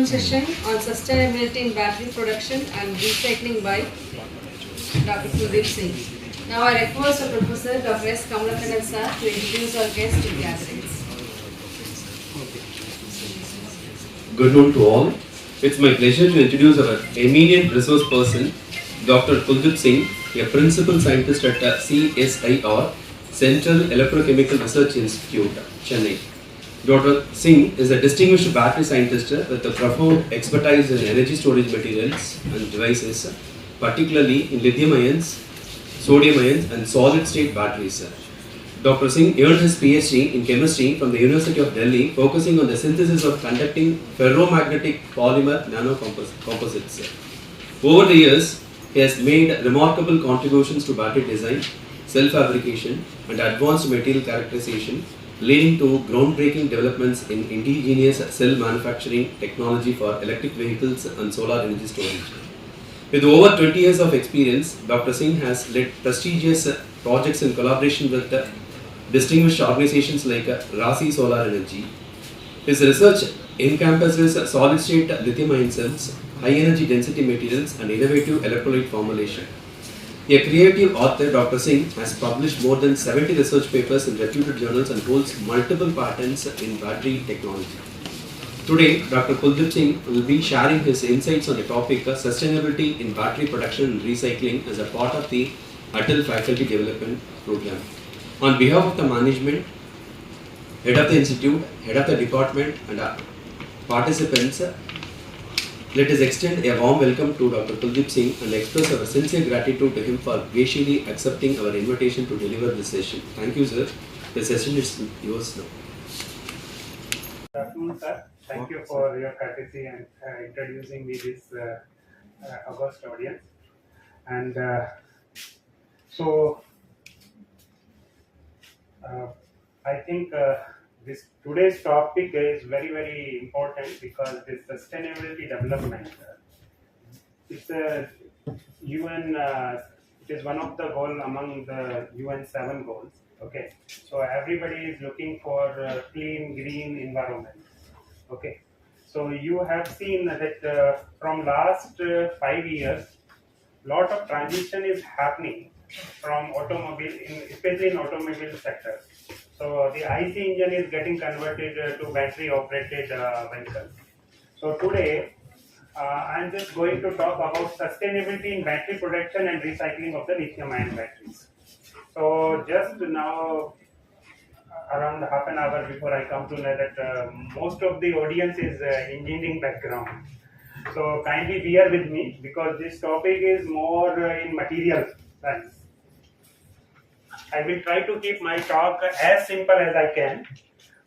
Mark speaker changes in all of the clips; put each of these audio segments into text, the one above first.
Speaker 1: Session on sustainability in battery production and recycling by Dr. Fdp Session. Now I request our Professor Dr. S. Kamalakannan sir to introduce our guest to the audience.
Speaker 2: Good noon to all. It's my pleasure to introduce our eminent resource person, Dr. Fdp Singh, a principal scientist at CSIR, Central Electrochemical Research Institute, Chennai. Dr. Singh is a distinguished battery scientist with a profound expertise in energy storage materials and devices, particularly in lithium ions, sodium ions, and solid state batteries. Dr. Singh earned his PhD in chemistry from the University of Delhi, focusing on the synthesis of conducting ferromagnetic polymer nanocomposites. Over the years, he has made remarkable contributions to battery design, cell fabrication, and advanced material characterization, leading to groundbreaking developments in indigenous cell manufacturing technology for electric vehicles and solar energy storage. With over 20 years of experience, Dr. Singh has led prestigious projects in collaboration with distinguished organizations like Rasi Solar Energy. His research encompasses solid-state lithium-ion cells, high-energy density materials, and innovative electrolyte formulation. A creative author, Dr. Singh has published more than 70 research papers in reputed journals and holds multiple patents in battery technology. Today, Dr. Fdp Singh will be sharing his insights on the topic of sustainability in battery production and recycling as a part of the Atal Faculty Development Program. On behalf of the management, head of the institute, head of the department, and participants, let us extend a warm welcome to Dr. Fdp Singh and express our sincere gratitude to him for graciously accepting our invitation to deliver this session. Thank you, sir. The session is yours now.
Speaker 3: Good afternoon, sir. Thank you for your courtesy and introducing me this august audience. And I think this today's topic is very, very important because this sustainability development it's a UN. It is one of the goals among the UN 7 goals. Okay, so everybody is looking for clean, green environment. Okay, so you have seen that from last 5 years, lot of transition is happening from automobile, especially in automobile sector. So the IC engine is getting converted to battery operated vehicles. So today, I'm just going to talk about sustainability in battery production and recycling of the lithium-ion batteries. So just now, around half an hour before I come to know that most of the audience is engineering background. So kindly bear with me because this topic is more in material science. I will try to keep my talk as simple as I can.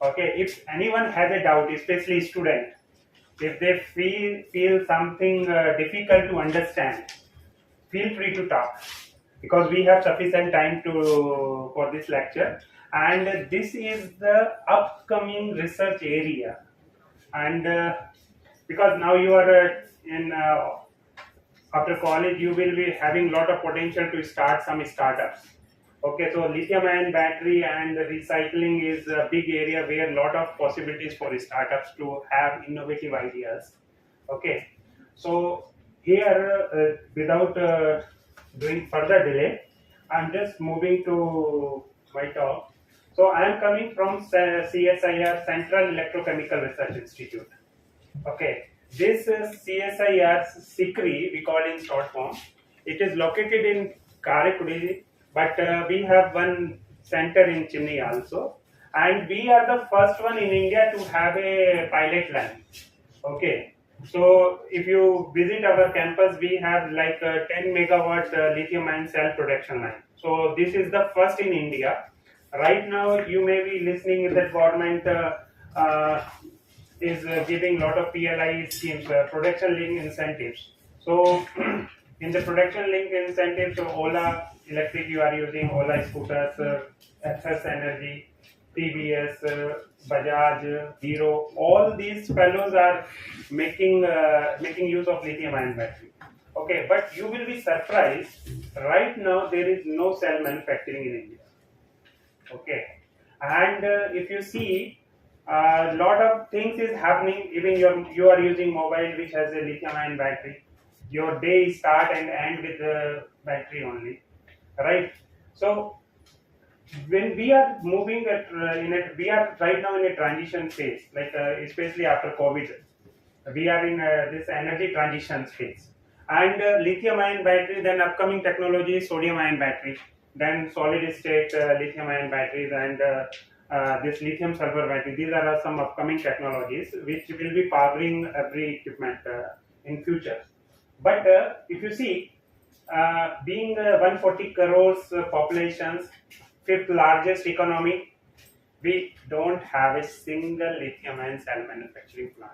Speaker 3: Okay, if anyone has a doubt, especially student, if they feel something difficult to understand, feel free to talk because we have sufficient time for this lecture. And this is the upcoming research area. And because now you are after college, you will be having a lot of potential to start some startups. Okay, so lithium-ion battery and recycling is a big area where a lot of possibilities for startups to have innovative ideas. Okay, so here, without doing further delay, I'm just moving to my talk. So I am coming from CSIR, Central Electrochemical Research Institute. Okay, this is CSIR SICRI, we call in short form. It is located in Karaikudi, but we have one center in Chennai also. And we are the first one in India to have a pilot line. Okay, so if you visit our campus, we have like a 10 megawatt lithium-ion cell production line. So this is the first in India. Right now, you may be listening that government is giving a lot of PLI schemes, production link incentives. So in the production link incentives, so Ola Electric you are using, Ola scooters, Access Energy, TVS, Bajaj, Hero, all these fellows are making use of lithium-ion battery. Okay, but you will be surprised. Right now there is no cell manufacturing in India. Okay, and if you see A lot of things is happening. Even you are using mobile which has a lithium-ion battery. Your day start and end with the battery only, right? So when we are moving we are right now in a transition phase, like especially after COVID, we are in this energy transition phase. And lithium-ion battery, then upcoming technology is sodium-ion battery, then solid-state lithium-ion batteries, and this lithium-sulfur battery. These are some upcoming technologies which will be powering every equipment in future. But if you see, being 140 crores populations, fifth largest economy, we don't have a single lithium-ion cell manufacturing plant.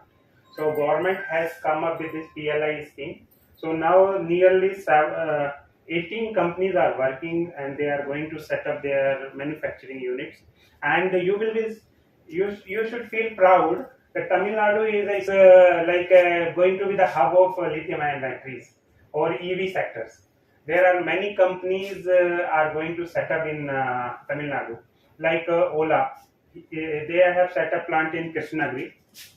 Speaker 3: So government has come up with this PLI scheme. So now nearly 18 companies are working and they are going to set up their manufacturing units. And you should feel proud that Tamil Nadu is going to be the hub of lithium-ion batteries or EV sectors. There are many companies are going to set up in Tamil Nadu, like Ola. They have set up plant in Krishnagiri,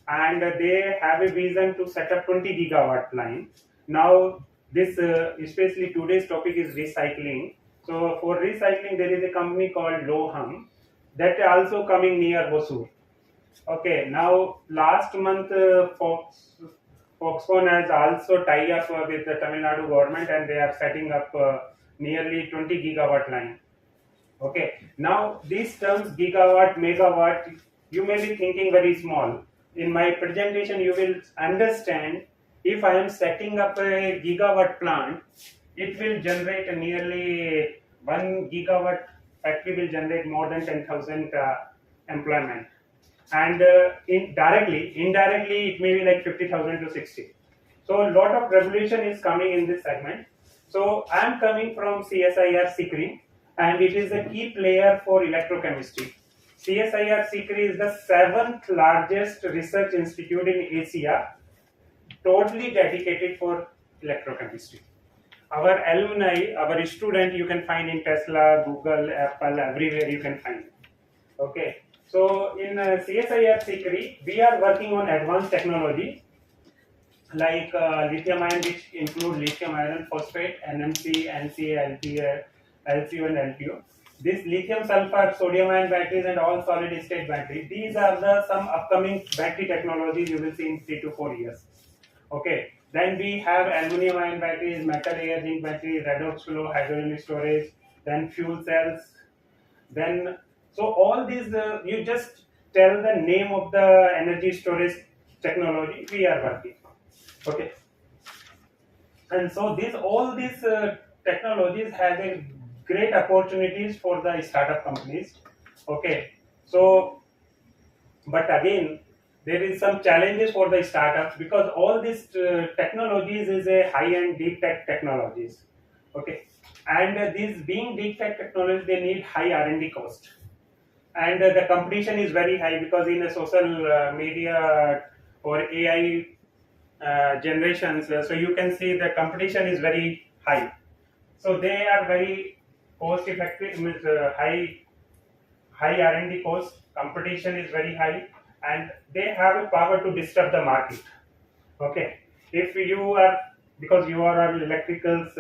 Speaker 3: and they have a vision to set up 20 gigawatt line. Now, this especially today's topic is recycling. So for recycling, there is a company called Loham that also coming near Hosur. Okay, now last month Foxconn has also tied up with the Tamil Nadu government and they are setting up nearly 20 gigawatt line. Okay, now these terms gigawatt, megawatt, you may be thinking very small. In my presentation, you will understand if I am setting up a gigawatt plant, it will generate nearly 1 gigawatt factory will generate more than 10,000 employment. And indirectly, it may be like 50,000 to 60. So a lot of revolution is coming in this segment. So I am coming from CSIR Sikri, and it is a key player for electrochemistry. CSIR Sikri is the 7th largest research institute in Asia, totally dedicated for electrochemistry. Our alumni, our student, you can find in Tesla, Google, Apple, everywhere you can find. Okay. So in CSIR Sikri, we are working on advanced technology like lithium-ion, which include lithium iron phosphate, NMC, NCA, LPA, LCO, and LTO. This lithium sulfur, sodium-ion batteries, and all solid-state batteries. These are the some upcoming battery technologies you will see in 3 to 4 years. Okay. Then we have aluminum-ion batteries, metal air zinc batteries, redox flow, hydrogen storage, then fuel cells, then so all these you just tell the name of the energy storage technology we are working. Okay, and so all these technologies have a great opportunities for the startup companies. Okay, so but again there is some challenges for the startups because all these technologies is a high-end deep tech technologies. Okay, and these being deep tech technologies, they need high R&D cost, and the competition is very high because in a social media or AI generations, so you can see the competition is very high. So they are very cost effective, means high R&D cost. Competition is very high, and they have a power to disrupt the market. Okay, if you are because you are electricals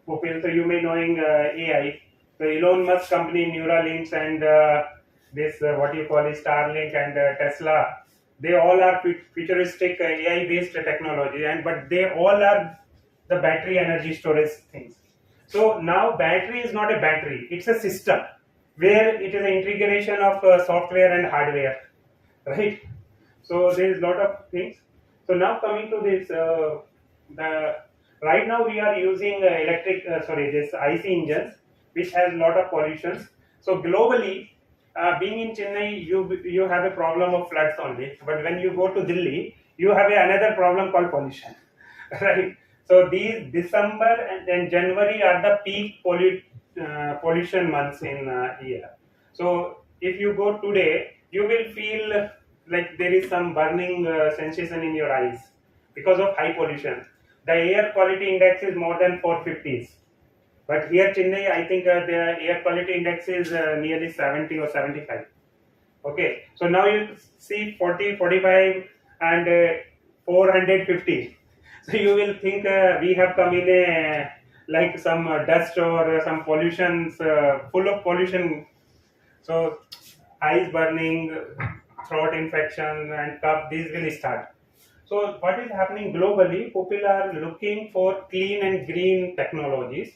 Speaker 3: people, so you may knowing AI. So Elon Musk company, Neuralinks, and this what you call is Starlink and Tesla, they all are futuristic AI-based technology, but they all are the battery energy storage things. So now battery is not a battery; it's a system where it is an integration of software and hardware, right? So there is a lot of things. So now coming to this, right now we are using this IC engines, which has a lot of pollutions. So globally, being in Chennai, you have a problem of floods only. But when you go to Delhi, you have another problem called pollution, right? So these December and January are the peak pollution months in year. So if you go today, you will feel like there is some burning sensation in your eyes because of high pollution. The air quality index is more than 450s. But here Chennai, I think the air quality index is nearly 70 or 75. Okay, so now you see 40, 45 and 450. So you will think we have come in a like some dust or some pollutions, full of pollution. So eyes burning, throat infection and cough, these will start. So what is happening globally? People are looking for clean and green technologies.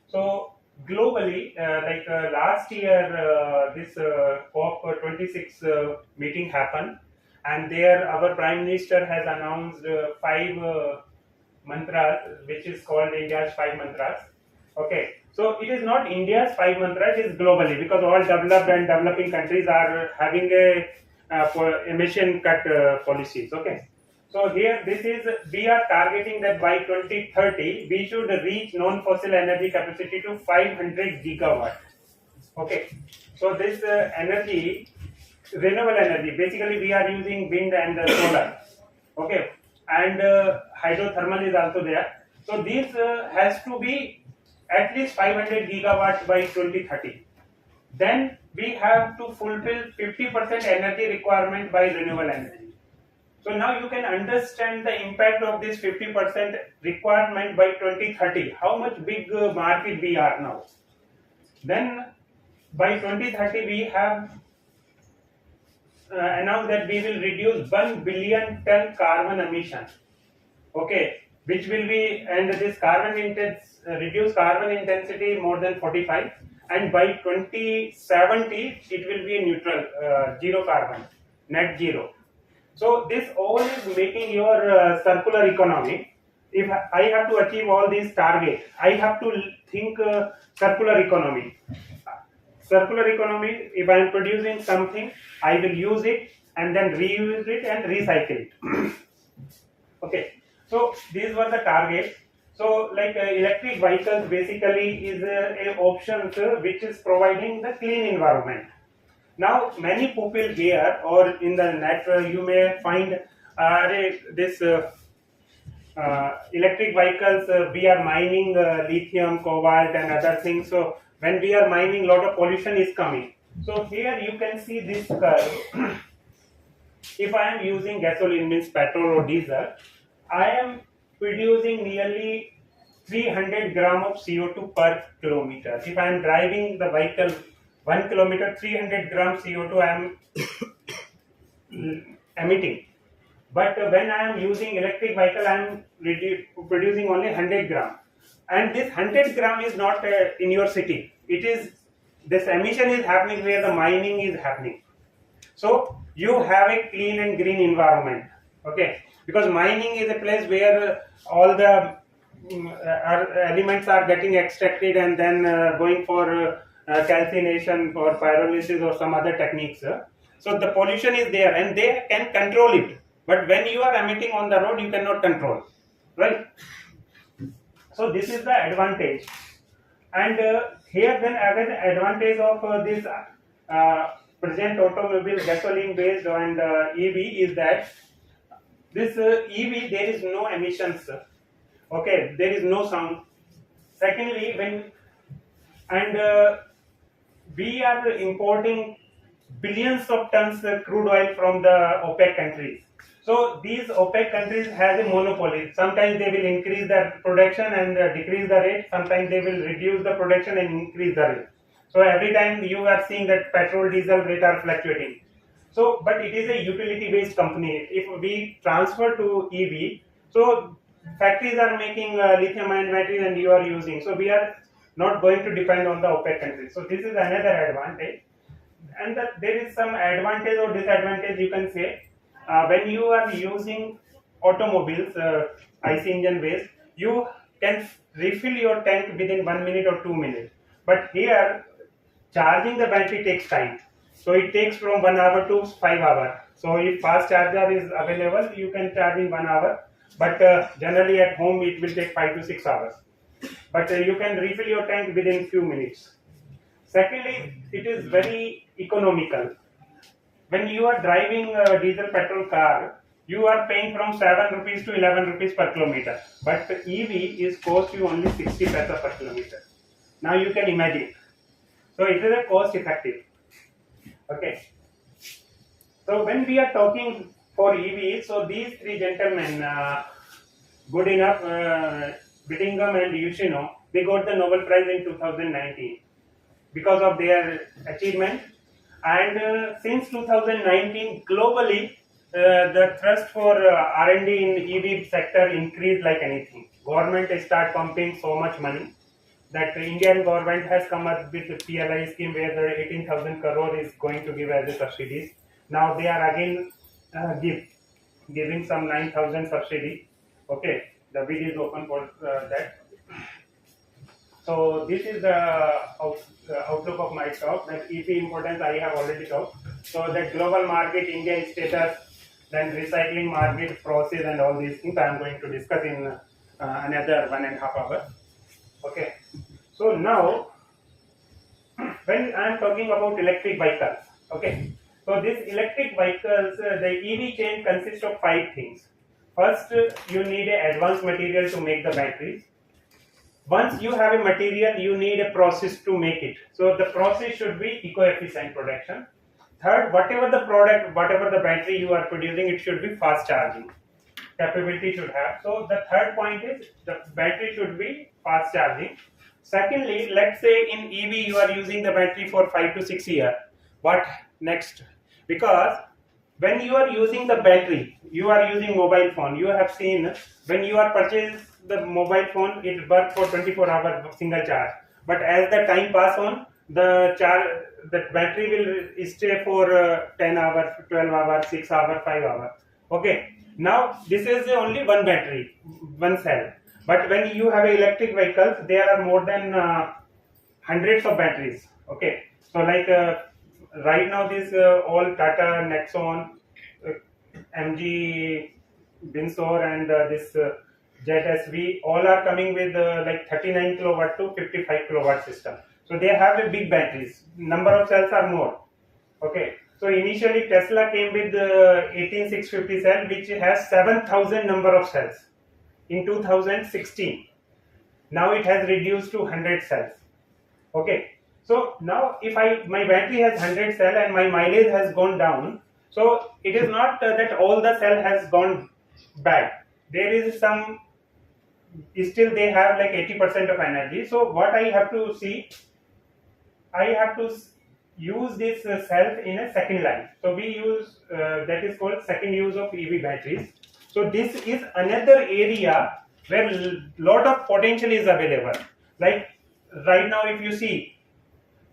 Speaker 3: So globally, last year, this COP26 meeting happened, and there our Prime Minister has announced five mantras, which is called India's five mantras. Okay, so it is not India's five mantras; it is globally, because all developed and developing countries are having a emission cut policies. Okay. So here this is, we are targeting that by 2030 we should reach non-fossil energy capacity to 500 gigawatt. Okay. So this energy, renewable energy, basically we are using wind and solar. Okay. And hydrothermal is also there. So this has to be at least 500 gigawatt by 2030. Then we have to fulfill 50% energy requirement by renewable energy. So now you can understand the impact of this 50% requirement by 2030. How much big market we are now. Then by 2030 we have announced that we will reduce 1 billion ton carbon emission. Okay, which will be, and this reduce carbon intensity more than 45, and by 2070 it will be a neutral, zero carbon, net zero. So this all is making your circular economy. If I have to achieve all these targets, I have to think circular economy. Circular economy, if I am producing something, I will use it and then reuse it and recycle it. Okay, so these were the targets. So like electric vehicles basically is a option which is providing the clean environment. Now, many people here or in the net, you may find this electric vehicles, we are mining lithium, cobalt and other things. So, when we are mining, lot of pollution is coming. So, here you can see this curve. If I am using gasoline, means petrol or diesel, I am producing nearly 300 gram of CO2 per kilometer. If I am driving the vehicle 1 kilometer, 300 gram CO2 I am emitting. But when I am using electric vehicle, I am producing only 100 gram. And this 100 gram is not in your city. It is, this emission is happening where the mining is happening. So you have a clean and green environment. Okay, because mining is a place where all the elements are getting extracted and then going for calcination or pyrolysis or some other techniques. So the pollution is there and they can control it. But when you are emitting on the road, you cannot control, right? So this is the advantage. And here then another advantage of this present automobile gasoline based and EV is that this EV, there is no emissions. Okay, there is no sound. Secondly, we are importing billions of tons crude oil from the OPEC countries. So these OPEC countries have a monopoly. Sometimes they will increase their production and decrease the rate. Sometimes they will reduce the production and increase the rate. So every time you are seeing that petrol, diesel rate are fluctuating. So, but it is a utility-based company. If we transfer to EV, so factories are making lithium-ion batteries and you are using. So we are not going to depend on the OPEC countries. So this is another advantage. And there is some advantage or disadvantage you can say. When you are using automobiles, IC engine based, you can refill your tank within 1 minute or 2 minutes. But here, charging the battery takes time. So it takes from 1 hour to 5 hours. So if fast charger is available, you can charge in 1 hour. But generally at home, it will take 5 to 6 hours. But you can refill your tank within few minutes. Secondly, it is very economical. When you are driving a diesel petrol car, you are paying from 7 rupees to 11 rupees per kilometer. But the EV is cost you only 60 paisa per kilometer. Now you can imagine. So it is a cost effective. Okay. So when we are talking for EV, so these three gentlemen, good enough, Bittingham and Yoshino, they got the Nobel Prize in 2019 because of their achievement. And since 2019, globally, the thrust for R&D in EV sector increased like anything. Government start pumping so much money that the Indian government has come up with a PLI scheme where the 18,000 crore is going to give as a subsidies. Now they are again giving some 9,000 subsidy. Okay, the bid is open for that. So this is the outlook of my talk. That EP importance I have already talked. So that global market, India status, then recycling market process and all these things I am going to discuss in another 1.5 hours. Okay. So now when I am talking about electric vehicles, okay. So these electric vehicles, the EV chain consists of 5 things. First, you need an advanced material to make the batteries. Once you have a material, you need a process to make it. So the process should be eco-efficient production. Third, whatever the product, whatever the battery you are producing, it should be fast charging capability should have. So the third point is the battery should be fast charging. Secondly, let's say in EV you are using the battery for 5 to 6 years. What next? Because when you are using the battery, you are using mobile phone. You have seen when you are purchasing the mobile phone, it works for 24 hours single charge. But as the time pass on, the battery will stay for 10 hours, 12 hours, 6 hours, 5 hours. Okay. Now this is only one battery, one cell. But when you have electric vehicles, there are more than hundreds of batteries. Okay. So like right now this all Tata, Nexon, MG, Binsor and this Jet SV all are coming with like 39 kilowatt to 55 kilowatt system. So they have a big batteries. Number of cells are more. Okay. So initially Tesla came with 18650 cell, which has 7,000 number of cells in 2016. Now it has reduced to 100 cells. Okay. So now if my battery has 100 cell and my mileage has gone down, so it is not that all the cell has gone bad. There is some, still they have like 80% of energy. So what I have to see, I have to use this cells in a second line. So we use that is called second use of EV batteries. So this is another area where lot of potential is available. Like right now, if you see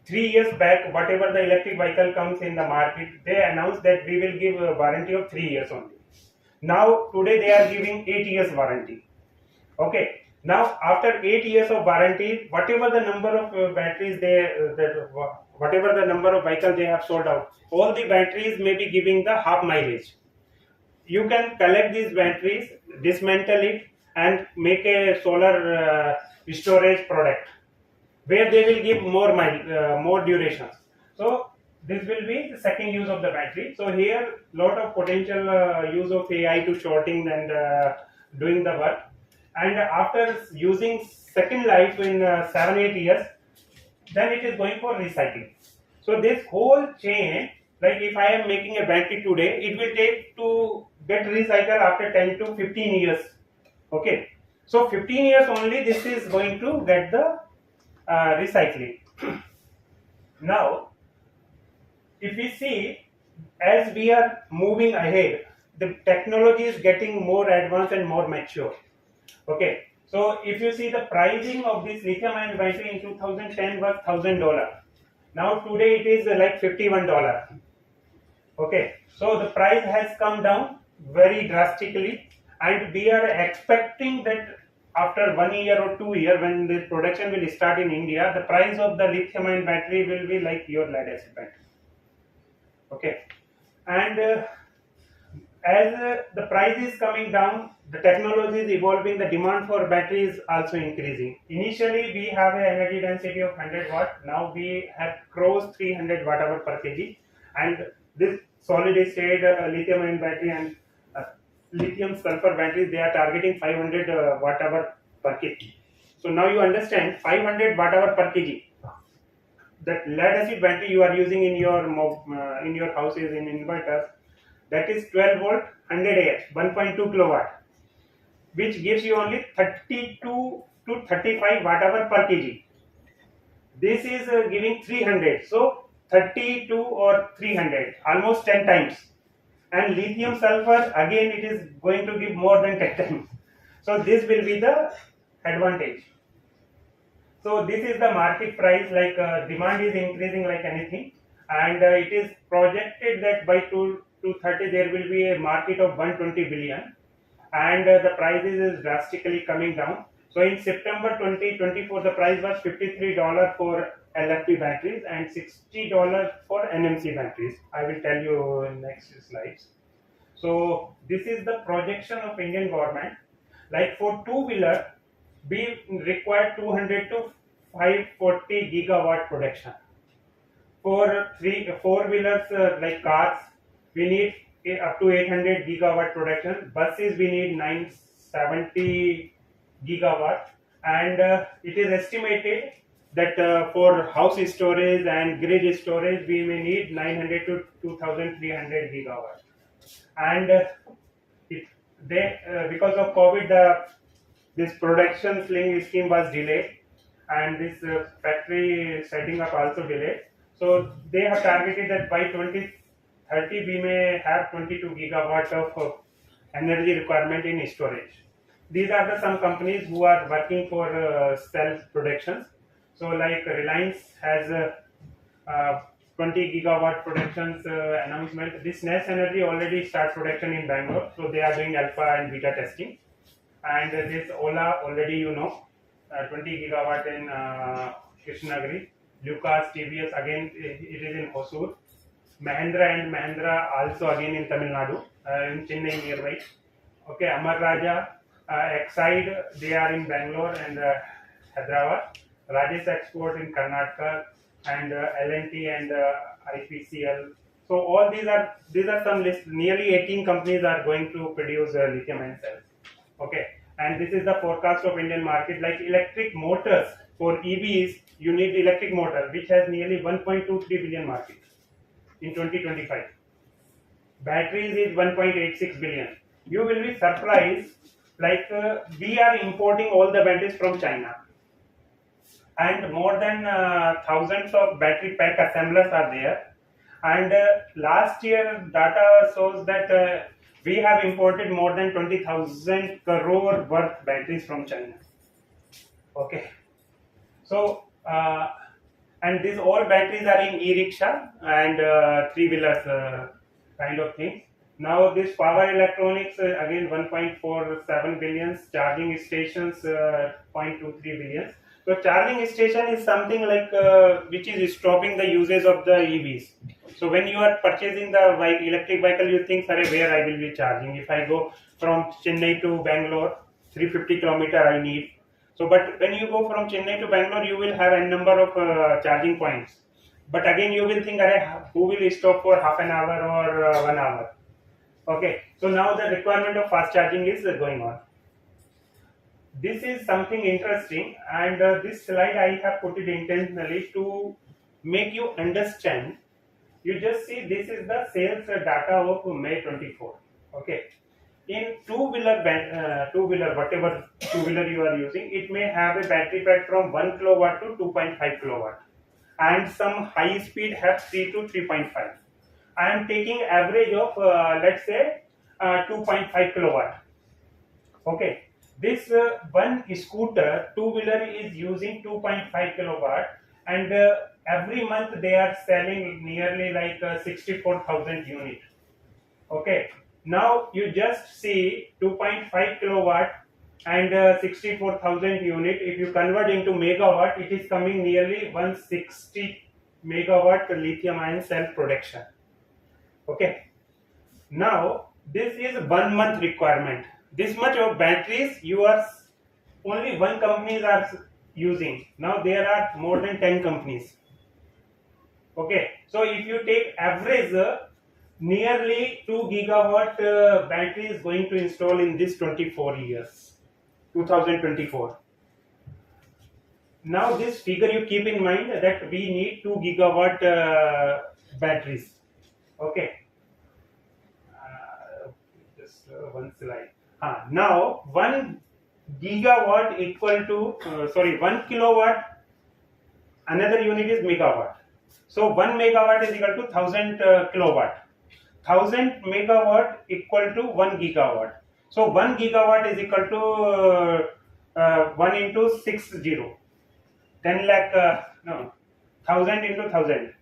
Speaker 3: 3 years back, whatever the electric vehicle comes in the market, they announced that we will give a warranty of 3 years only. Now today they are giving 8 years warranty. Okay. Now after 8 years of warranty, whatever the number of batteries whatever the number of vehicles they have sold out, all the batteries may be giving the half mileage. You can collect these batteries, dismantle it and make a solar storage product where they will give more durations. So this will be the second use of the battery. So here lot of potential use of AI to shorting and doing the work. And after using second life in 7-8 years, then it is going for recycling. So this whole chain, like if I am making a battery today, it will take to get recycled after 10 to 15 years. Okay. So 15 years only this is going to get the recycling. Now, if we see, as we are moving ahead, the technology is getting more advanced and more mature. Okay, so if you see the pricing of this lithium-ion battery in 2010 was $1,000. Now today it is like $51. Okay, so the price has come down very drastically, and we are expecting that after 1 year or 2 years, when the production will start in India, the price of the lithium-ion battery will be like your lead acid battery. Okay, and as the price is coming down, the technology is evolving, the demand for battery is also increasing. Initially, we have an energy density of 100 watt. Now we have crossed 300 watt hour per kg, and this solid state lithium-ion battery and lithium sulfur batteries, they are targeting 500 watt hour per kg. So now you understand 500 watt hour per kg. That lead acid battery you are using in your houses, in inverters, that is 12 volt 100 Ah 1.2 kilowatt, which gives you only 32 to 35 watt hour per kg. This is giving 300, so 32 or 300, almost 10 times. And lithium sulfur, again it is going to give more than 10 times. So this will be the advantage. So this is the market price, like demand is increasing like anything, and it is projected that by 2030 there will be a market of 120 billion, and the prices is drastically coming down. So in September 2024, the price was $53 for LFP batteries and $60 for NMC batteries. I will tell you in next slides. So this is the projection of Indian government. Like for two-wheeler, we require 200 to 540 gigawatt production. For four-wheelers like cars, we need up to 800 gigawatt production. Buses, we need 970 gigawatt, and it is estimated that for house storage and grid storage, we may need 900 to 2300 gigawatt. And because of COVID, this production scheme was delayed, and this factory setting up also delayed. So they have targeted that by 2030 we may have 22 gigawatt of energy requirement in storage. These are the some companies who are working for cell productions. So like Reliance has 20 gigawatt productions announcement. This Nest Energy already start production in Bangalore, so they are doing alpha and beta testing. And this Ola, already 20 gigawatt in Krishnagiri. Lucas, TVS, again it is in Hosur. Mahindra and Mahindra also again in Tamil Nadu, in Chennai nearby. Okay, Amar Raja, Exide, they are in Bangalore and Hyderabad. Rajesh Export in Karnataka, and L&T and IPCL. So all these are some list. Nearly 18 companies are going to produce lithium-ion cells. Okay, and this is the forecast of Indian market. Like electric motors for EVs, you need electric motor, which has nearly 1.23 billion market in 2025. Batteries is 1.86 billion. You will be surprised. Like we are importing all the batteries from China, and more than thousands of battery pack assemblers are there. And last year data shows that we have imported more than 20,000 crore worth batteries from China. Okay, so and these all batteries are in e-rickshaw and three-wheelers kind of things. Now this power electronics, again 1.47 billions, charging stations 0.23 billions. So charging station is something like which is stopping the usage of the EVs. So when you are purchasing the electric vehicle, you think, "Sorry, where I will be charging? If I go from Chennai to Bangalore, 350 kilometer I need." So, but when you go from Chennai to Bangalore, you will have a number of charging points. But again, you will think, "Who will stop for half an hour or 1 hour?" Okay. So now the requirement of fast charging is going on. This is something interesting, and this slide I have put it intentionally to make you understand. You just see, this is the sales data of May 24. Okay, in two-wheeler, whatever two-wheeler you are using, it may have a battery pack from 1 kilowatt to 2.5 kilowatt, and some high speed have 3 to 3.5. I am taking average of let's say 2.5 kilowatt. Okay. This one scooter two-wheeler is using 2.5 kilowatt, and every month they are selling nearly like 64,000 units. Okay, now you just see 2.5 kilowatt and 64,000 unit. If you convert into megawatt, it is coming nearly 160 megawatt lithium-ion cell production. Okay, now this is 1 month requirement. This much of batteries you are only one companies are using. Now there are more than 10 companies. Okay, so if you take average, nearly 2 gigawatt battery is going to install in this 24 years, 2024. Now this figure you keep in mind that we need 2 gigawatt batteries. Okay. one slide. Now 1 gigawatt equal to 1 kilowatt. Another unit is megawatt. So 1 megawatt is equal to 1000 kilowatt. 1000 megawatt equal to 1 gigawatt. So 1 gigawatt is equal to 1 into 60. 10 lakh, no, 1000 into 1000.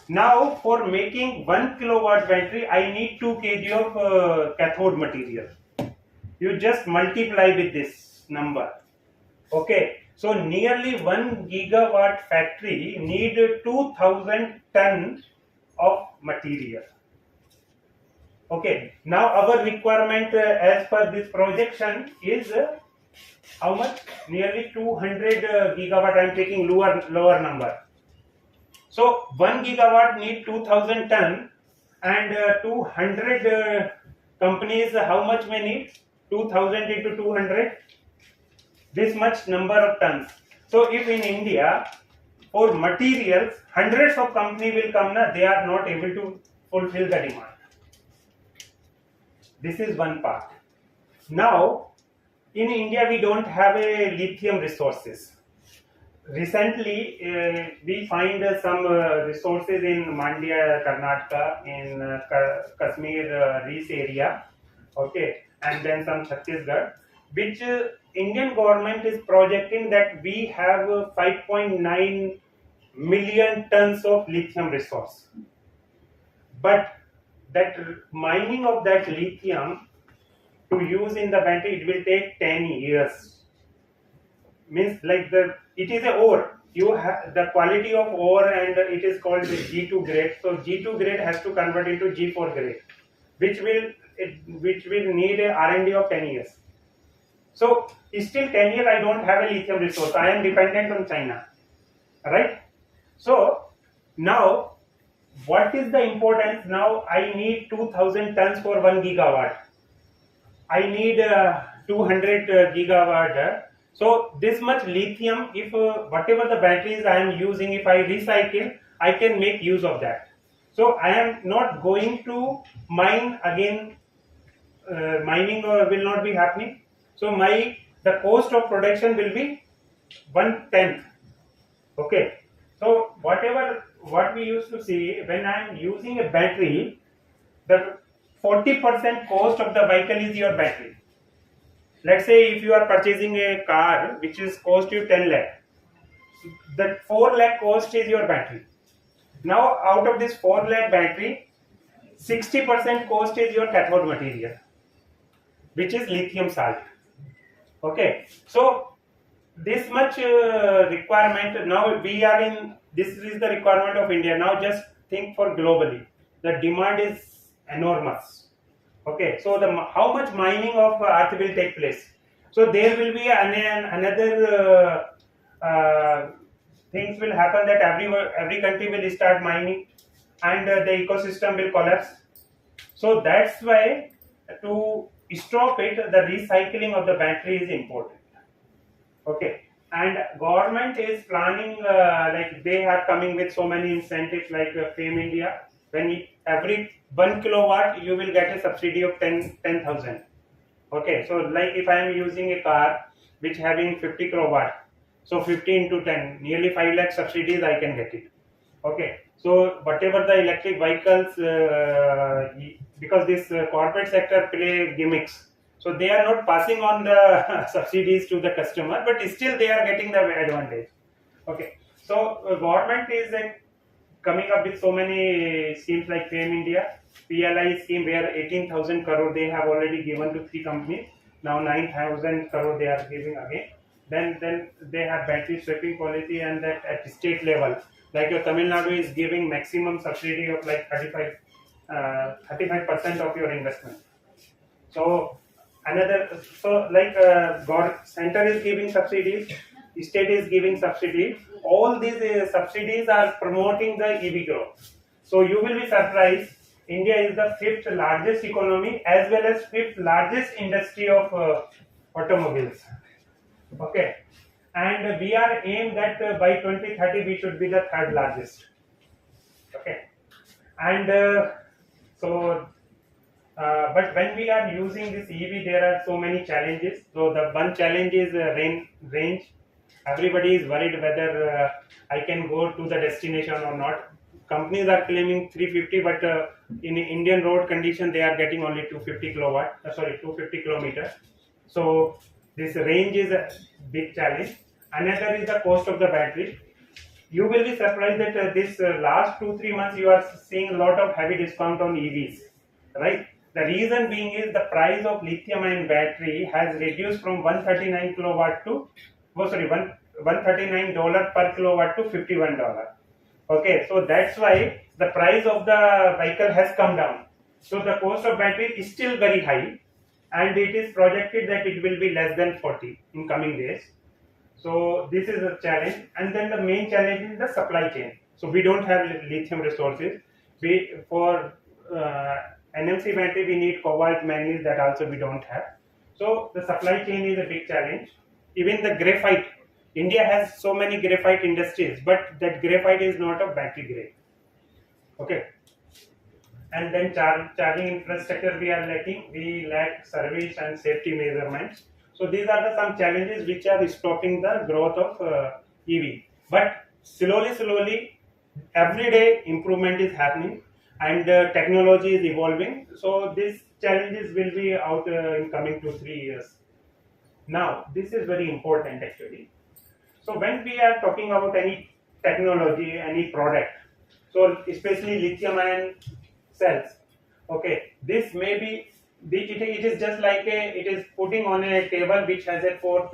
Speaker 3: Now for making 1 kilowatt battery, I need 2 kg of cathode material. You just multiply with this number. Okay, so nearly 1 gigawatt factory need 2000 ton of material. Okay, now our requirement as per this projection is how much? Nearly 200 gigawatt. I am taking lower number. So 1 gigawatt need 2000 ton, and 200 companies how much may need? 2000 into 200. This much number of tons. So if in India for materials hundreds of companies will come, they are not able to fulfill the demand. This is one part. Now in India we don't have a lithium resources. Recently we find some resources in Mandya, Karnataka, in Kashmir Reach area, okay, and then some Chhattisgarh, which Indian government is projecting that we have 5.9 million tons of lithium resource. But that mining of that lithium to use in the battery, it will take 10 years. Means like it is a ore. You have the quality of ore, and it is called the G2 grade. So G2 grade has to convert into G4 grade, which will need a R&D of 10 years. So still 10 years I don't have a lithium resource. I am dependent on China, right? So now what is the importance? Now I need 2000 tons for 1 gigawatt. I need 200 gigawatt. So this much lithium, if whatever the batteries I am using, if I recycle, I can make use of that. So I am not going to mine again. Mining will not be happening. So the cost of production will be 1/10. Okay. So what we used to see, when I am using a battery, the 40% cost of the vehicle is your battery. Let's say if you are purchasing a car which is cost you 10 lakh, that 4 lakh cost is your battery. Now out of this 4 lakh battery, 60% cost is your cathode material, which is lithium salt. Okay, so this much requirement. Now we are in, this is the requirement of India. Now just think for globally, the demand is enormous. Okay, so how much mining of earth will take place? So there will be another things will happen, that every country will start mining, and the ecosystem will collapse. So that's why to stop it, the recycling of the battery is important. Okay, and government is planning, like they are coming with so many incentives like Fame India. When every 1 kilowatt you will get a subsidy of 10,000. Okay, so like if I am using a car which having 50 kilowatt, so 50 into 10, nearly 5 lakh subsidies I can get it. Okay, so whatever the electric vehicles, because this corporate sector play gimmicks, so they are not passing on the subsidies to the customer, but still they are getting the advantage. Okay, so government is coming up with so many schemes like Fame India, PLI scheme, where 18,000 crore they have already given to 3 companies. Now 9,000 crore they are giving again. Then they have battery swapping policy, and that at state level, like your Tamil Nadu is giving maximum subsidy of like 35% of your investment. So center is giving subsidies, state is giving subsidies. All these subsidies are promoting the EV growth. So you will be surprised, India is the 5th largest economy as well as 5th largest industry of automobiles. Okay, and we are aimed that by 2030 we should be the 3rd largest. Okay, and But when we are using this EV, there are so many challenges. So the one challenge is range. Everybody is worried whether I can go to the destination or not. Companies are claiming 350, but in Indian road condition, they are getting only 250 kilowatt. 250 kilometers. So this range is a big challenge. Another is the cost of the battery. You will be surprised that this last 2-3 months you are seeing a lot of heavy discount on EVs, right? The reason being is the price of lithium-ion battery has reduced from 139 kilowatt to $139 per kilowatt to $51. Okay, so that's why the price of the vehicle has come down. So the cost of battery is still very high, and it is projected that it will be less than 40 in coming days. So this is a challenge, and then the main challenge is the supply chain. So we don't have lithium resources. For NMC battery we need cobalt, manganese, that also we don't have. So the supply chain is a big challenge. Even the graphite, India has so many graphite industries, but that graphite is not of battery grade. Okay. And then charging infrastructure we are lacking. We lack service and safety measurements. So these are some challenges which are stopping the growth of EV. But slowly, every day improvement is happening, and technology is evolving. So these challenges will be out in coming 2-3 years. Now, this is very important actually. So when we are talking about any technology, any product, so especially lithium-ion cells, okay, this may be, it is just like it is putting on a table which has a 4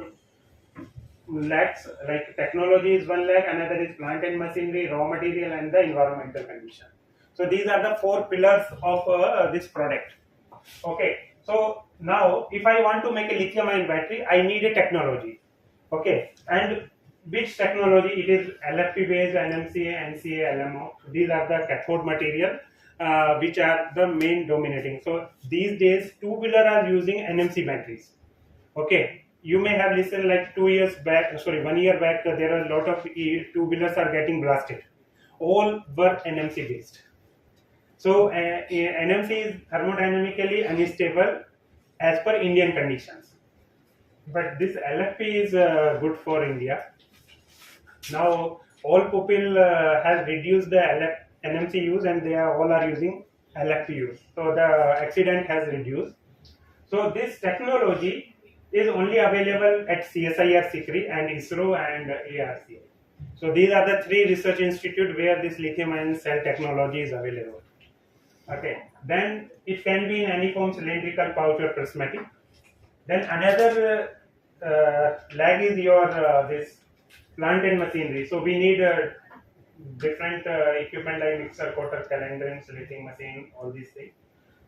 Speaker 3: lakhs, like technology is 1 lakh, another is plant and machinery, raw material, and the environmental condition. So these are the 4 pillars of this product. Okay, so now if I want to make a lithium-ion battery, I need a technology. Okay, and which technology? It is LFP based, NMCA, NCA, LMO. These are the cathode material which are the main dominating. So these days two-wheeler are using NMC batteries. Okay, you may have listened like 1 year back, there are a lot of two-wheelers are getting blasted. All were NMC based. So NMC is thermodynamically unstable as per Indian conditions. But this LFP is good for India. Now all people has reduced the NMC use, and they all are using LFP use. So the accident has reduced. So this technology is only available at CSIR, SICRI, and ISRO and ARCI. So these are the 3 research institutes where this lithium-ion cell technology is available. Okay. Then it can be in any form, cylindrical, pouch, or prismatic. Then another lag is your this plant and machinery. So we need different equipment like mixer, coater, calender, insulating machine, all these things.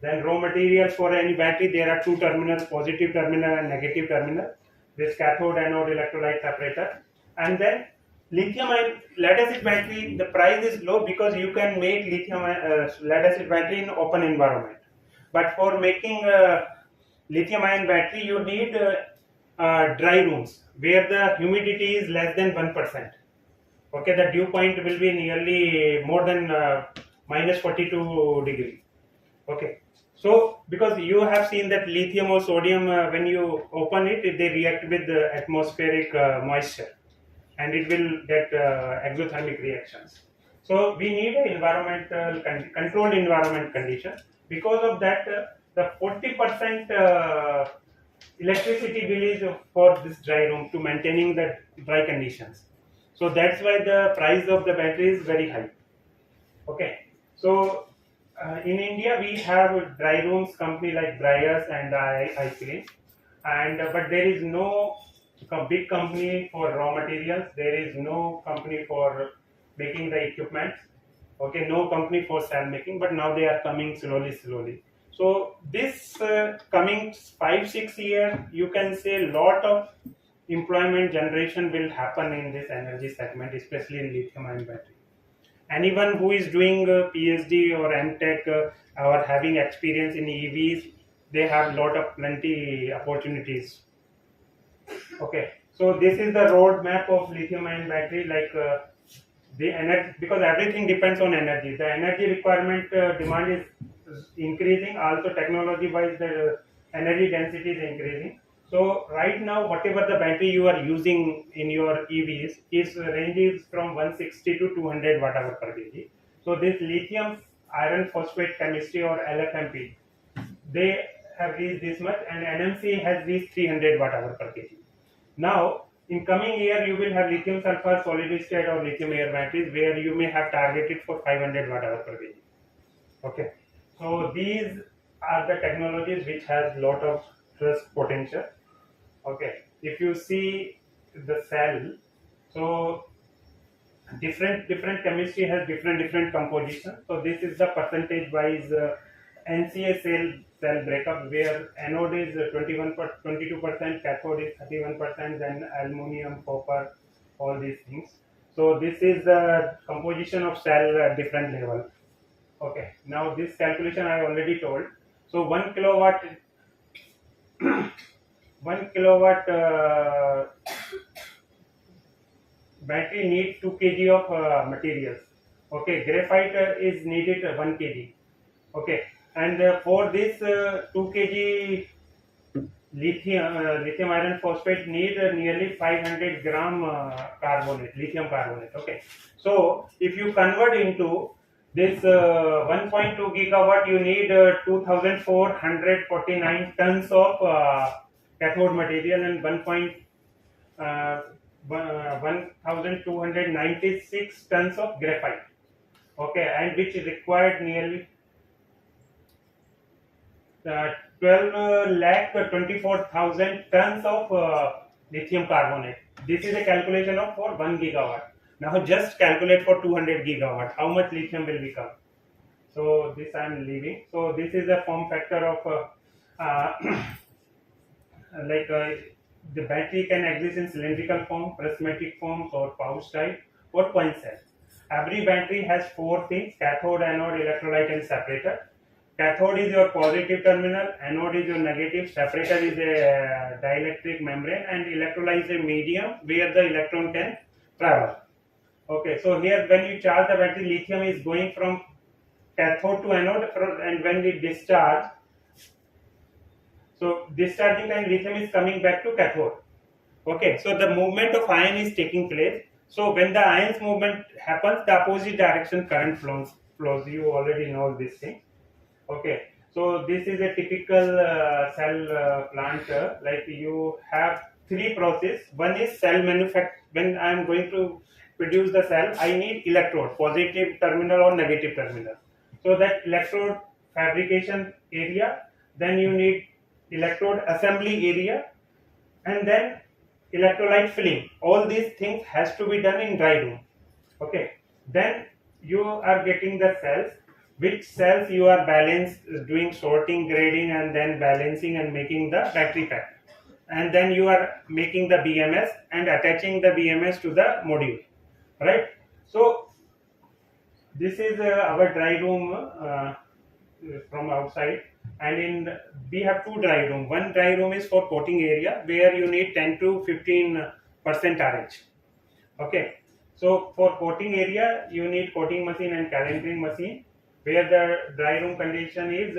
Speaker 3: Then raw materials for any battery, there are 2 terminals, positive terminal and negative terminal. This cathode, anode, electrolyte separator. And then lithium-ion lead-acid battery, the price is low because you can make lithium lead-acid battery in open environment. But for making lithium-ion battery, you need dry rooms where the humidity is less than 1%. Okay, the dew point will be nearly more than minus 42 degree. Okay, so because you have seen that lithium or sodium, when you open it, they react with the atmospheric moisture, and it will get exothermic reactions. So we need an environmental controlled environment condition. Because of that, the 40% electricity bill is for this dry room to maintaining the dry conditions. So that's why the price of the battery is very high. Okay, so in India we have dry rooms company like Dryers and iClean, and but there is no big company for raw materials. There is no company for making the equipment. Okay, no company for cell making. But now they are coming slowly. So this coming 5-6 years, you can say a lot of employment generation will happen in this energy segment, especially in lithium-ion battery. Anyone who is doing PhD or MTech or having experience in EVs, they have plenty opportunities. Okay, so this is the roadmap of lithium-ion battery. Like the energy, because everything depends on energy. The energy requirement demand is increasing. Also technology wise the energy density is increasing. So right now whatever the battery you are using in your EVs is ranges from 160 to 200 watt hour per kg. So this lithium iron phosphate chemistry or LFMP, they have reached this much, and NMC has reached 300 watt hour per kg. Now, in coming year, you will have lithium sulfur solid state or lithium air batteries where you may have targeted for 500 watt hour per kg. Okay, so these are the technologies which has lot of trust potential. Okay, if you see the cell, so different chemistry has different composition. So this is the percentage wise NCA cell breakup where anode is 22%, cathode is 31%, then aluminum, copper, all these things. So this is the composition of cell at different level. Okay, now this calculation I already told. So 1 kilowatt 1 kilowatt battery need 2 kg of materials. Okay, graphite is needed 1 kg. Okay, and for this 2 kg lithium iron phosphate need nearly 500 gram carbonate, lithium carbonate. Okay, so if you convert into this 1.2 gigawatt, you need 2449 tons of cathode material and 1296 tons of graphite. Okay, and which required nearly 12,24,000 tons of lithium carbonate. This is a calculation of for 1 gigawatt. Now just calculate for 200 gigawatt. How much lithium will become? So this I am leaving. So this is a form factor of the battery can exist in cylindrical form, prismatic forms, or pouch type, or coin cell. Every battery has 4 things: cathode, anode, electrolyte, and separator. Cathode is your positive terminal, anode is your negative, separator is a dielectric membrane, and electrolyte is a medium where the electron can travel. Okay, so here when you charge the battery, lithium is going from cathode to anode, and when we discharge, so discharging time lithium is coming back to cathode. Okay, so the movement of ion is taking place. So when the ion's movement happens, the opposite direction current flows. You already know this thing. Okay, so this is a typical cell plant. Like you have 3 processes. One is cell manufacture. When I am going to produce the cell, I need electrode, positive terminal or negative terminal. So that electrode fabrication area, then you need electrode assembly area, and then electrolyte filling. All these things has to be done in dry room. Okay, then you are getting the cells. Which cells you are doing sorting, grading, and then balancing and making the battery pack. And then you are making the BMS and attaching the BMS to the module. Right? So this is our dry room from outside, and we have 2 dry room. One dry room is for coating area where you need 10 to 15% RH. Okay, so for coating area you need coating machine and calendering machine, where the dry room condition is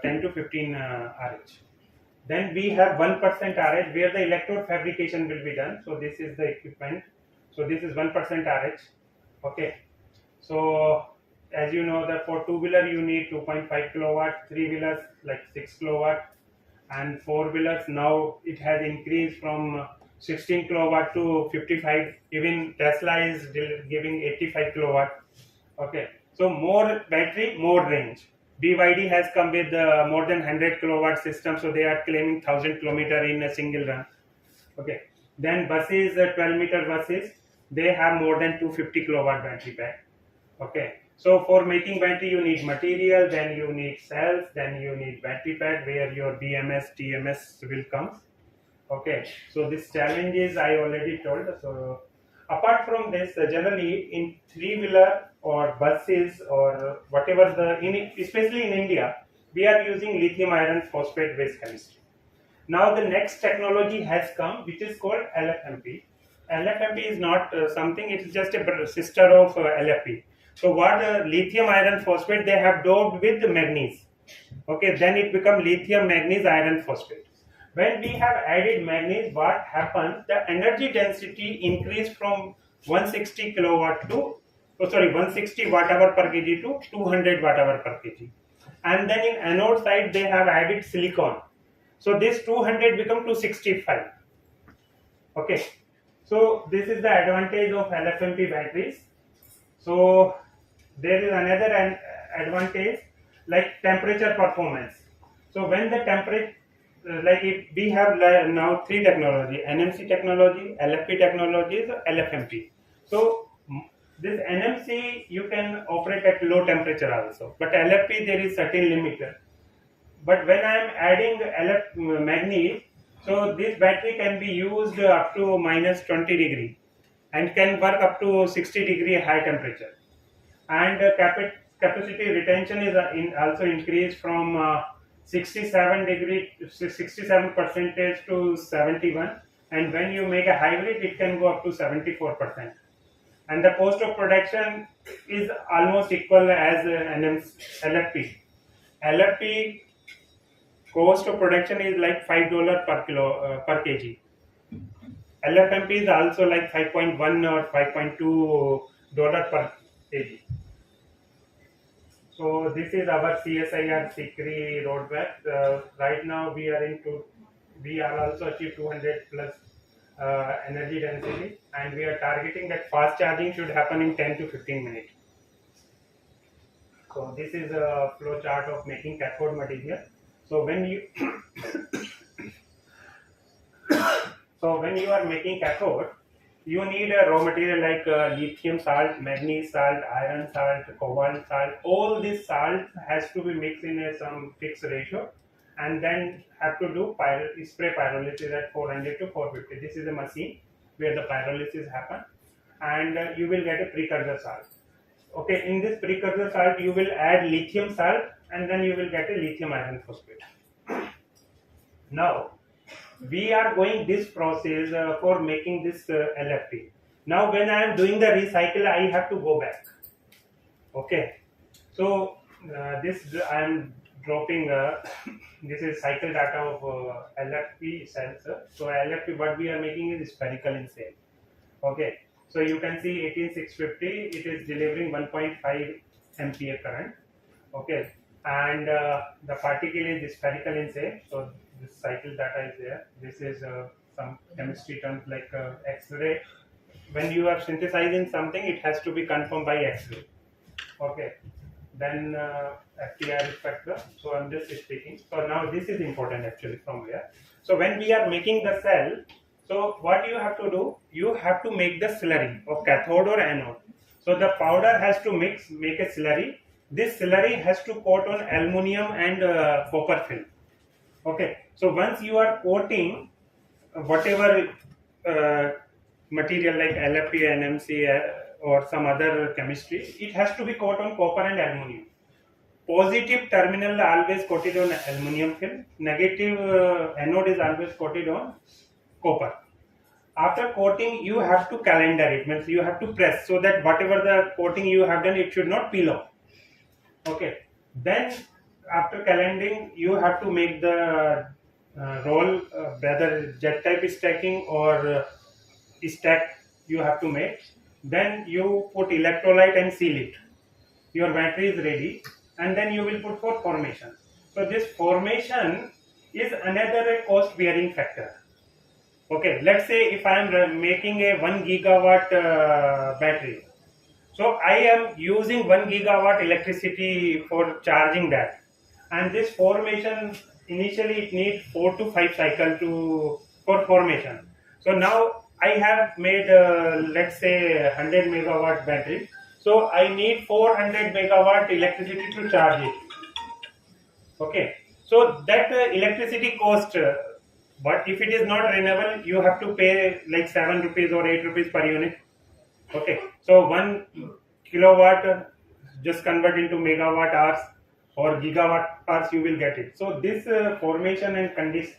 Speaker 3: 10 to 15 RH. Then we have 1% RH where the electrode fabrication will be done. So this is the equipment. So this is 1% RH. Okay. So as you know that for 2-wheeler you need 2.5 kilowatt, 3-wheelers like 6 kilowatt, and 4-wheelers now it has increased from 16 kilowatt to 55. Even Tesla is giving 85 kilowatt. Okay. So more battery, more range. BYD has come with more than 100 kilowatt system, so they are claiming 1000 kilometer in a single run. Okay. Then buses, 12-meter buses, they have more than 250 kilowatt battery pack. Okay. So for making battery, you need material, then you need cells, then you need battery pack where your BMS, TMS will come. Okay. So this challenges I already told. So apart from this, generally in 3-wheeler or buses or whatever especially in India, we are using lithium iron phosphate based chemistry. Now the next technology has come, which is called LFMP. LFMP is not something; it is just a sister of LFP. So what lithium iron phosphate they have doped with manganese. Okay, then it become lithium manganese iron phosphate. When we have added manganese, what happens? The energy density increased from 160 kilowatt to 160 watt hour per kg to 200 watt hour per kg. And then in anode side they have added silicon. So this 200 become 265. Okay, so this is the advantage of LFMP batteries. So there is another advantage like temperature performance. So when the temperature, like if we have now three technology: NMC technology, LFP technology, LFMP. So this NMC you can operate at low temperature also, but LFP there is certain limit. But when I am adding manganese, so this battery can be used up to minus 20 degree and can work up to 60 degree high temperature. And capacity retention is also increased from 67 percentage to 71, and when you make a hybrid it can go up to 74%, and the cost of production is almost equal as LFP. LFP cost of production is like $5 per kg. LFMP is also like 5.1 or $5.2 per kg. So this is our CSIR C3 roadmap. Right now we are also achieve 200 plus energy density, and we are targeting that fast charging should happen in 10 to 15 minutes. So this is a flow chart of making cathode material. So when you are making cathode, you need a raw material like lithium salt, manganese salt, iron salt, cobalt salt. All this salt has to be mixed in some fixed ratio, and then have to do spray pyrolysis at 400 to 450. This is a machine where the pyrolysis happen, and you will get a precursor salt. Okay, in this precursor salt you will add lithium salt, and then you will get a lithium iron phosphate. Now we are going this process for making this LFP. Now when I am doing the recycle, I have to go back. Okay, so this I am dropping this is cycle data of LFP cells. So LFP what we are making is spherical in shape. Okay, so you can see 18650, it is delivering 1.5 ampere current. Okay, and the particle is spherical in shape. So this cycle data is there. This is some chemistry terms like X-ray. When you are synthesizing something, it has to be confirmed by X-ray. Okay, then FTR spectra. So I'm just speaking. So now this is important actually from here. So when we are making the cell, so what you have to do, you have to make the slurry of cathode or anode. So the powder has to make a slurry. This slurry has to coat on aluminum and copper film. Okay, so once you are coating whatever material like LFP, NMC or some other chemistry, it has to be coated on copper and aluminum. Positive terminal always coated on aluminum film. Negative anode is always coated on copper. After coating, you have to calendar it, means you have to press so that whatever the coating you have done, it should not peel off. Okay, then after calendering, you have to make the roll, whether jet type stacking or stack you have to make. Then you put electrolyte and seal it. Your battery is ready, and then you will put for formation. So this formation is another cost bearing factor. Okay, let's say if I am making a 1 gigawatt battery, so I am using 1 gigawatt electricity for charging that, and this formation initially it needs 4 to 5 cycles for formation. So now I have made let's say 100 megawatt battery, so I need 400 megawatt electricity to charge it. Okay, so that electricity cost. But if it is not renewable, you have to pay like 7 rupees or 8 rupees per unit. Okay, so 1 kilowatt just convert into megawatt hours or gigawatt hours, you will get it. So this formation and condition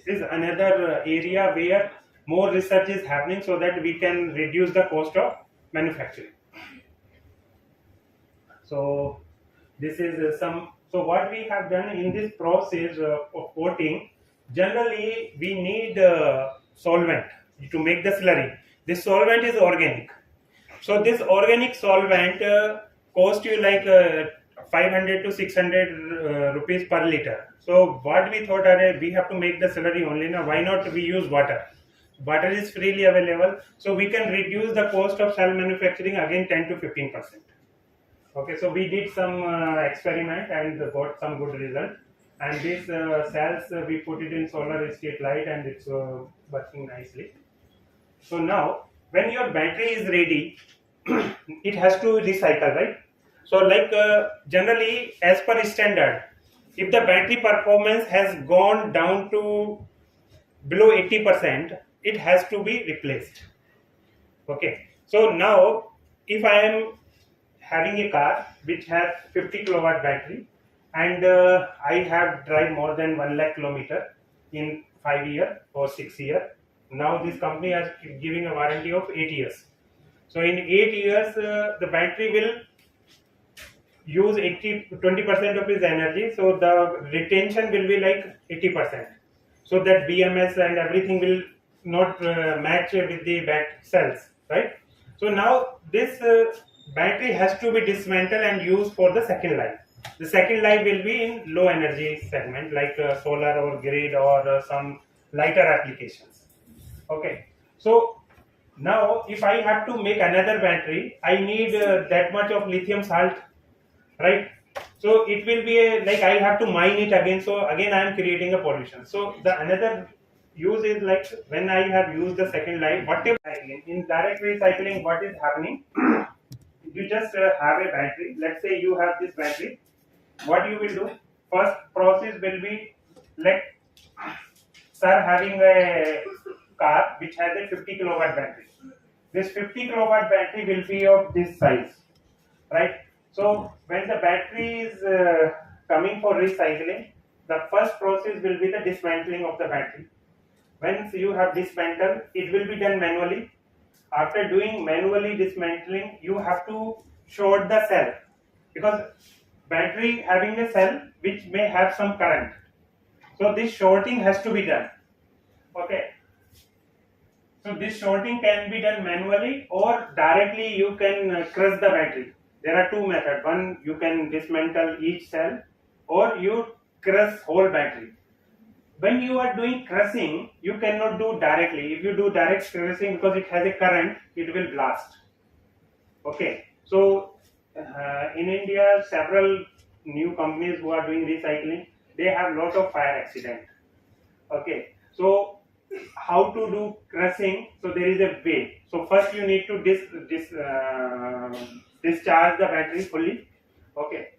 Speaker 3: is another area where more research is happening so that we can reduce the cost of manufacturing. So this is some. So what we have done in this process of coating, generally we need solvent to make the slurry. This solvent is organic. So this organic solvent cost you like 500 to 600 rupees per liter. So what we thought, we have to make the slurry only. Now why not we use water? Water is freely available, so we can reduce the cost of cell manufacturing again 10 to 15%. Okay, so we did some experiment and got some good result. And these cells we put it in solar street light and it's working nicely. So now when your battery is ready, it has to recycle, right? So like generally as per standard, if the battery performance has gone down to below 80%, it has to be replaced. Okay, so now if I am having a car which has 50 kilowatt battery and I have drive more than 1 lakh kilometer in 5 year or 6 year. Now this company is giving a warranty of 8 years. So in 8 years the battery will use 20% of its energy, so the retention will be like 80%. So that BMS and everything will not match with the back cells, right? So now this battery has to be dismantled and used for the second life. The second life will be in low energy segment like solar or grid or some lighter applications. Okay, so now if I have to make another battery, I need that much of lithium salt, right? So it will be like I have to mine it again, so again I am creating a pollution. So the another use is like when I have used the second life, whatever in direct recycling, what is happening? You just have a battery. Let's say you have this battery. What you will do? First process will be like sir having a car which has a 50 kilowatt battery. This 50 kilowatt battery will be of this size, right? So when the battery is coming for recycling, the first process will be the dismantling of the battery. Once you have dismantled, it will be done manually. After doing manually dismantling, you have to short the cell because battery having a cell which may have some current. So this shorting has to be done. Okay. So this shorting can be done manually or directly you can crush the battery. There are two methods. One, you can dismantle each cell or you crush whole battery. When you are doing crushing, you cannot do directly. If you do direct crushing, because it has a current, it will blast. Okay. So in India, several new companies who are doing recycling, they have lot of fire accident. Okay. So how to do crushing? So there is a way. So first you need to discharge the battery fully. Okay.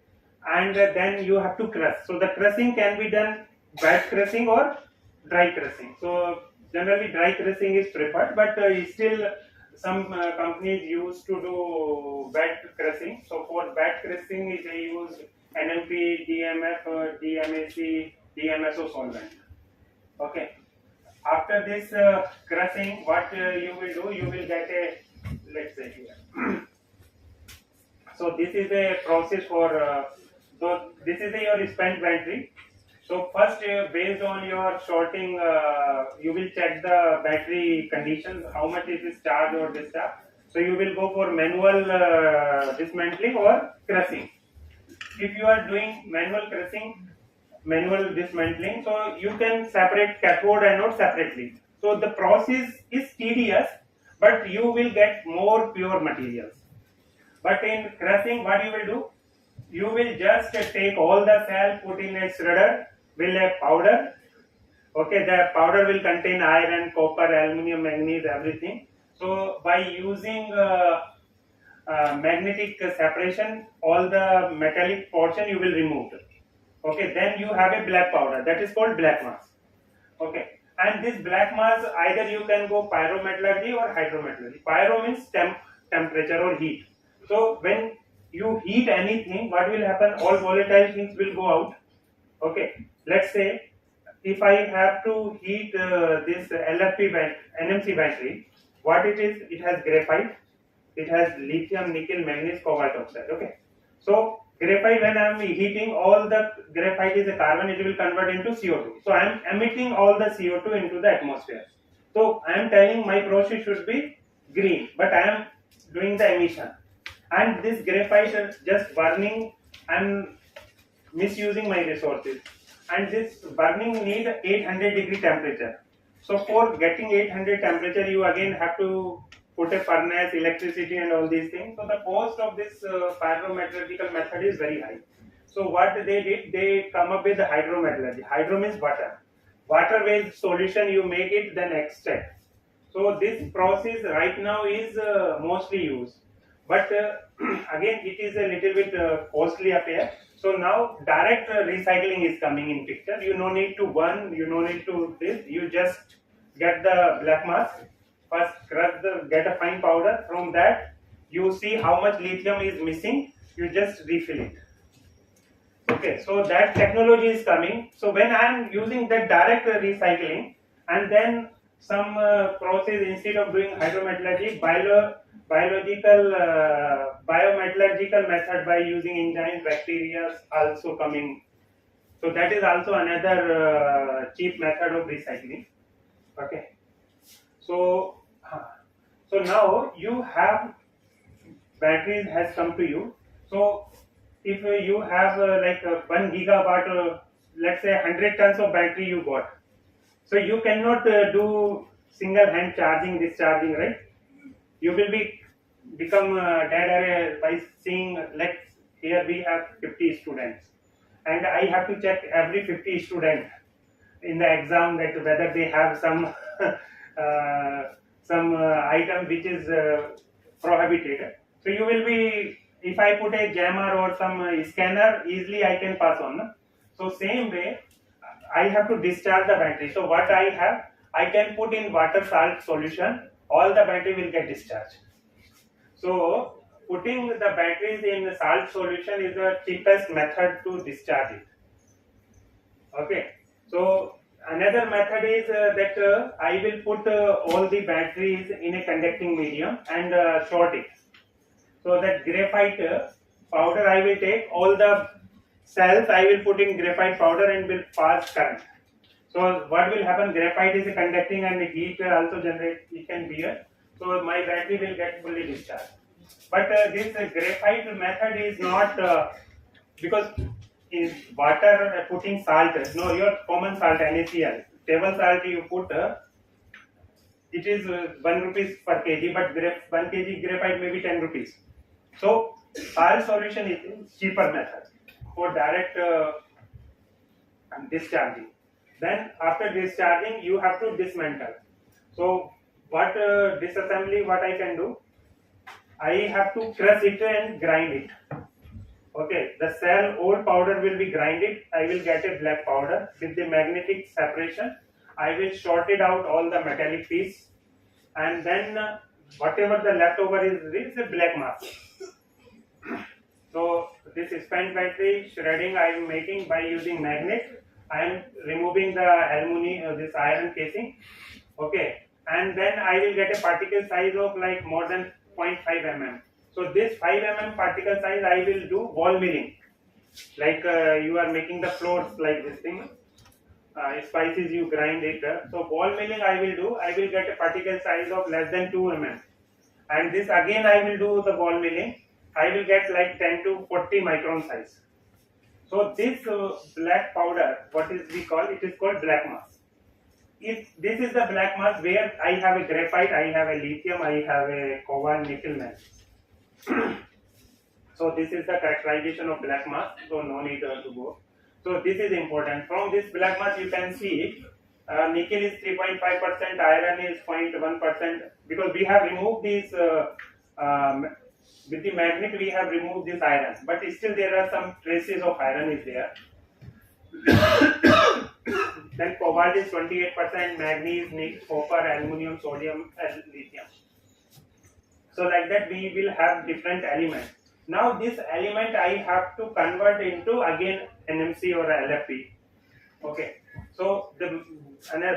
Speaker 3: And then you have to crush. So the crushing can be done wet crushing or dry crushing. So generally dry crushing is preferred, but still some companies used to do wet crushing. So for wet crushing they use NMP, DMF, DMAC, DMSO solvent. Okay. After this crushing, what you will do, you will get a, let's say here. So this is a process for, so this is your spent battery. So first, based on your sorting, you will check the battery conditions, how much is this charged or discharged. So you will go for manual dismantling or crushing. If you are doing manual crushing, manual dismantling, so you can separate cathode and anode separately. So the process is tedious, but you will get more pure materials. But in crushing, what you will do? You will just take all the cell, put in a shredder, will a powder. Okay, the powder will contain iron, copper, aluminum, manganese, everything. So by using magnetic separation, all the metallic portion you will remove. Okay, then you have a black powder that is called black mass. Okay, and this black mass either you can go pyrometallurgy or hydrometallurgy. Pyro means temperature or heat. So when you heat anything, what will happen? All volatile things will go out. Okay, let's say if I have to heat this LFP NMC battery, what it is? It has graphite, it has lithium, nickel, manganese, cobalt oxide. Okay, So graphite, when I am heating, all the graphite is a carbon, it will convert into CO2. So I am emitting all the CO2 into the atmosphere. So I am telling my process should be green, but I am doing the emission. And this graphite is just burning, I am misusing my resources. And this burning need 800-degree temperature. So for getting 800 temperature, you again have to put a furnace, electricity and all these things. So the cost of this pyrometallurgical method is very high. So what they did, they come up with the hydrometallurgy. Hydro means water. Water-based solution, you make it, then extract. So this process right now is mostly used. But again, it is a little bit costly affair. So now direct recycling is coming in picture. You no need to burn, you no need to this. You just get the black mass. First crush get a fine powder. From that, you see how much lithium is missing. You just refill it. Okay, so that technology is coming. So when I am using that direct recycling, and then some process, instead of doing hydrometallurgy, biometallurgical method by using enzymes, bacteria also coming. So that is also another cheap method of recycling. Okay. So now you have batteries has come to you. So if you have like 1 gigawatt, let's say 100 tons of battery you got. So you cannot do single hand charging, discharging, right? You will become dead by seeing, like here we have 50 students, and I have to check every 50 student in the exam that whether they have some item which is prohibited. So you will be, if I put a jammer or some scanner, easily I can pass on. No? So same way, I have to discharge the battery. So what I have, I can put in water salt solution, all the battery will get discharged. So putting the batteries in the salt solution is the cheapest method to discharge it. Okay. So another method is that I will put all the batteries in a conducting medium and short it. So that graphite powder I will take, all the cells I will put in graphite powder and will pass current. So what will happen, graphite is conducting and heat also generate, it can bear. So my battery will get fully discharged. But this graphite method is not, because in water putting salt, no, your common salt NaCl, table salt you put, it is 1 rupees per kg, but 1 kg graphite may be 10 rupees. So salt solution is cheaper method for direct discharging. Then after discharging, you have to dismantle. So what disassembly, what I can do, I have to crush it and grind it. Okay, the cell old powder will be grinded. I will get a black powder with the magnetic separation. I will short it out all the metallic piece, and then whatever the leftover is a black mass. So this spent battery shredding I am making by using magnet. I am removing the aluminum, this iron casing. Okay, and then I will get a particle size of like more than 0.5 mm. So this 5 mm particle size I will do ball milling. Like you are making the floors like this thing. Spices you grind it. So ball milling I will do. I will get a particle size of less than 2 mm. And this again I will do the ball milling. I will get like 10 to 40 micron size. So this black powder, what is we call, it is called black mass. If this is the black mass where I have a graphite, I have a lithium, I have a cobalt, nickel, manganese. So this is the characterization of black mass. So no need to go. So this is important. From this black mass you can see nickel is 3.5%, iron is 0.1%, because we have removed these with the magnet we have removed this iron, but still there are some traces of iron is there. Then cobalt is 28%, manganese, nickel, copper, aluminum, sodium, and lithium. So like that we will have different elements. Now this element I have to convert into again NMC or LFP. Okay. So the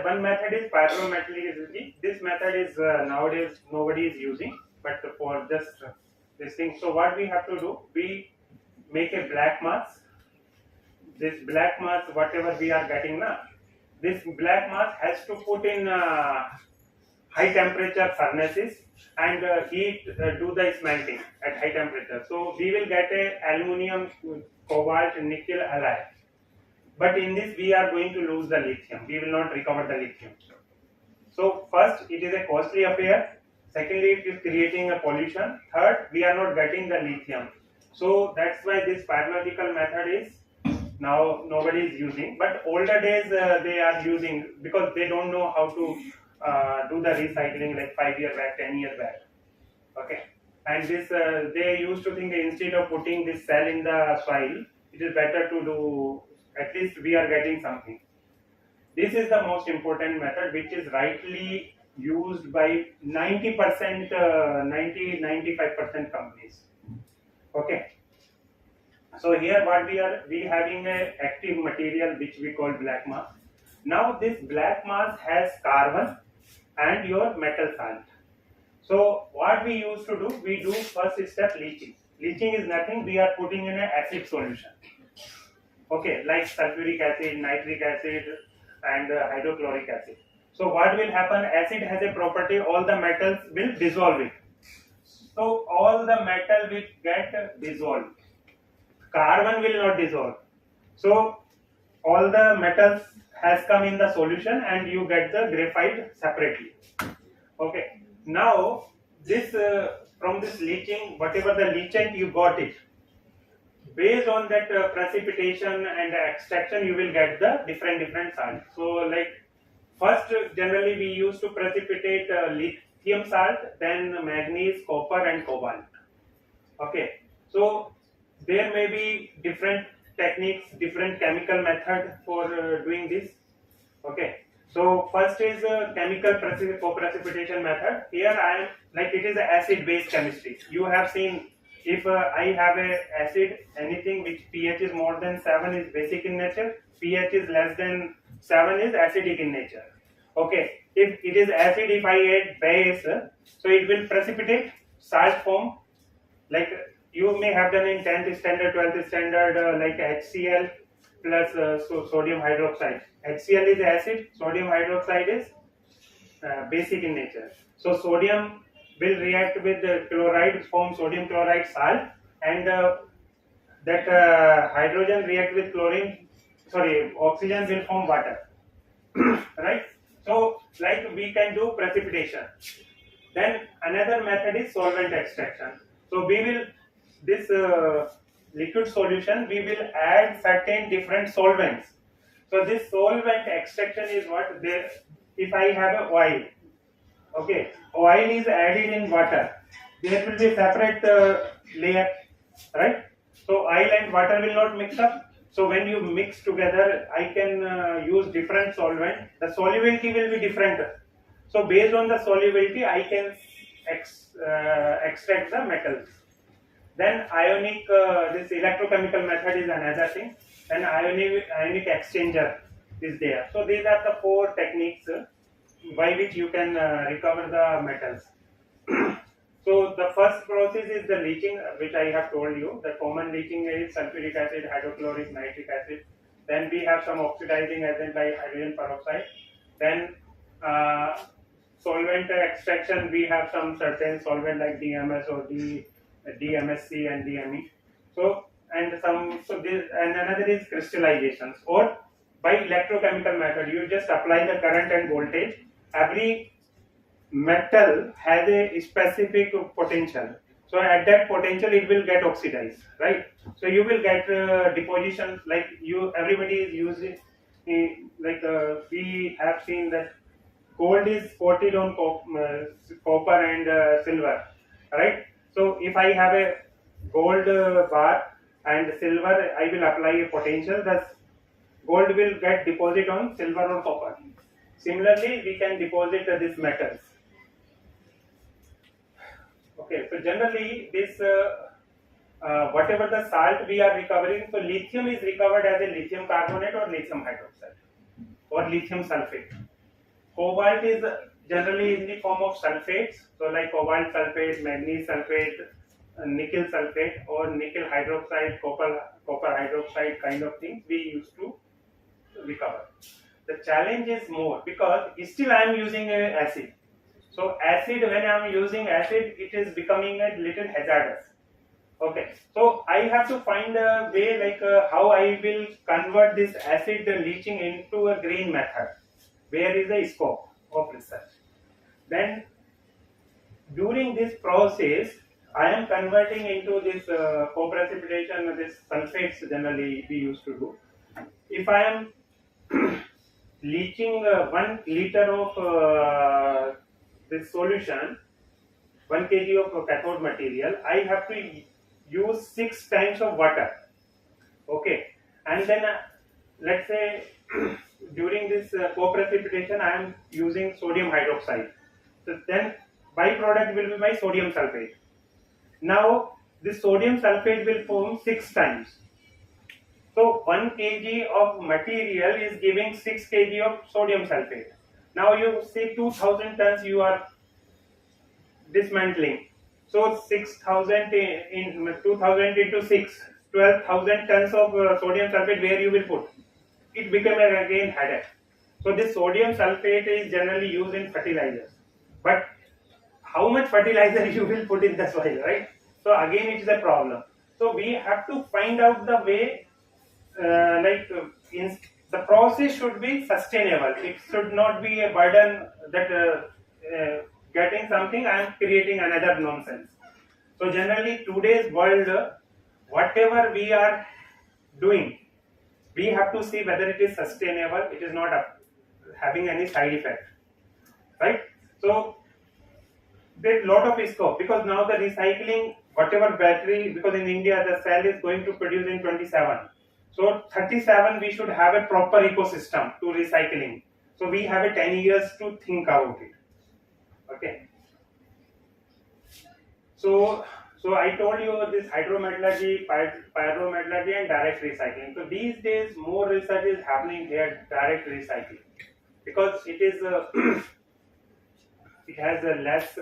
Speaker 3: one method is pyrometallurgy. This method is nowadays nobody is using, but for just this thing. So what we have to do, we make a black mass. This black mass, whatever we are getting now, this black mass has to put in high temperature furnaces and heat do the smelting at high temperature. So we will get a aluminium, cobalt, nickel alloy. But in this we are going to lose the lithium. We will not recover the lithium. So first, it is a costly affair. Secondly, it is creating a pollution. Third, we are not getting the lithium. So that's why this biological method is now nobody is using. But older days they are using because they don't know how to do the recycling like 5 years back, 10 years back. Okay, and this they used to think instead of putting this cell in the soil, it is better to do. At least we are getting something. This is the most important method which is rightly used by 90%, 95% companies. Okay. So here what we having a active material which we call black mass. Now this black mass has carbon and your metal salt. So what we used to do, we do first step leaching. Leaching is nothing, we are putting in an acid solution. Okay, like sulfuric acid, nitric acid and hydrochloric acid. So what will happen, acid has a property, all the metals will dissolve it. So all the metal will get dissolved. Carbon will not dissolve. So all the metals has come in the solution and you get the graphite separately. Okay. Now this from this leaching, whatever the leachant you got it, based on that precipitation and extraction, you will get the different salts. So like first generally we used to precipitate lithium salt, then manganese, copper and cobalt. Okay. So there may be different techniques, different chemical method for doing this. Okay. So first is chemical co-precipitation method. Here I am like it is an acid-based chemistry. You have seen if I have a acid, anything which pH is more than 7 is basic in nature, pH is less than 7 is acidic in nature. Okay. If it is acid, if I add base, so it will precipitate salt form. Like you may have done in 10th standard, 12th standard, like HCl plus sodium hydroxide. HCl is acid, sodium hydroxide is basic in nature. So sodium will react with the chloride, form sodium chloride salt, and that hydrogen react with oxygen will form water. Right? So like we can do precipitation. Then another method is solvent extraction. So we will this liquid solution we will add certain different solvents. So this solvent extraction is what there. If I have a oil, okay, oil is added in water. There will be separate layer, right? So oil and water will not mix up. So when you mix together, I can use different solvent. The solubility will be different. So based on the solubility, I can extract the metals. Then ionic, this electrochemical method is another thing. Then ionic exchanger is there. So these are the 4 techniques by which you can recover the metals. So the first process is the leaching, which I have told you. The common leaching is sulfuric acid, hydrochloric, nitric acid. Then we have some oxidizing agent like hydrogen peroxide. Then solvent extraction, we have some certain solvent like DMS or DMSC and DME. So another is crystallizations, or by electrochemical method. You just apply the current and voltage. Every metal has a specific potential. So at that potential, it will get oxidized, right? So you will get deposition like everybody is using. We have seen that gold is coated on copper and silver, right? So if I have a gold bar and silver, I will apply a potential. Thus, gold will get deposit on silver or copper. Similarly, we can deposit these metals. Okay, so generally this whatever the salt we are recovering, so lithium is recovered as a lithium carbonate or lithium hydroxide or lithium sulfate. Cobalt is generally in the form of sulfates, so like cobalt sulfate, manganese sulfate, nickel sulfate or nickel hydroxide, copper hydroxide kind of things we used to recover. The challenge is more because still I am using a acid. So acid, when I am using acid, it is becoming a little hazardous. Okay, so I have to find a way like how I will convert this acid leaching into a green method. Where is the scope of research? Then during this process, I am converting into this co-precipitation, this sulfates generally we used to do. If I am leaching 1 liter of this solution, 1 kg of cathode material, I have to use 6 times of water. Okay, and then let's say during this co-precipitation I am using sodium hydroxide. So then byproduct will be my sodium sulfate. Now this sodium sulfate will form 6 times. So 1 kg of material is giving 6 kg of sodium sulfate. Now you say 2000 tons you are dismantling. So 6000 in 2000 into 6, 12,000 tons of sodium sulfate where you will put. It became again headache. So this sodium sulfate is generally used in fertilizers. But how much fertilizer you will put in the soil, right? So again it is a problem. So we have to find out the way the process should be sustainable. It should not be a burden that getting something I am creating another nonsense. So generally today's world, whatever we are doing, we have to see whether it is sustainable, it is not having any side effect, right? So there's a lot of scope because now the recycling, whatever battery, because in India the cell is going to produce in 27. So 37 we should have a proper ecosystem to recycling. So we have a 10 years to think about it. Okay. So I told you this hydrometallurgy, pyrometallurgy and direct recycling. So these days more research is happening here, direct recycling, because it is it has a less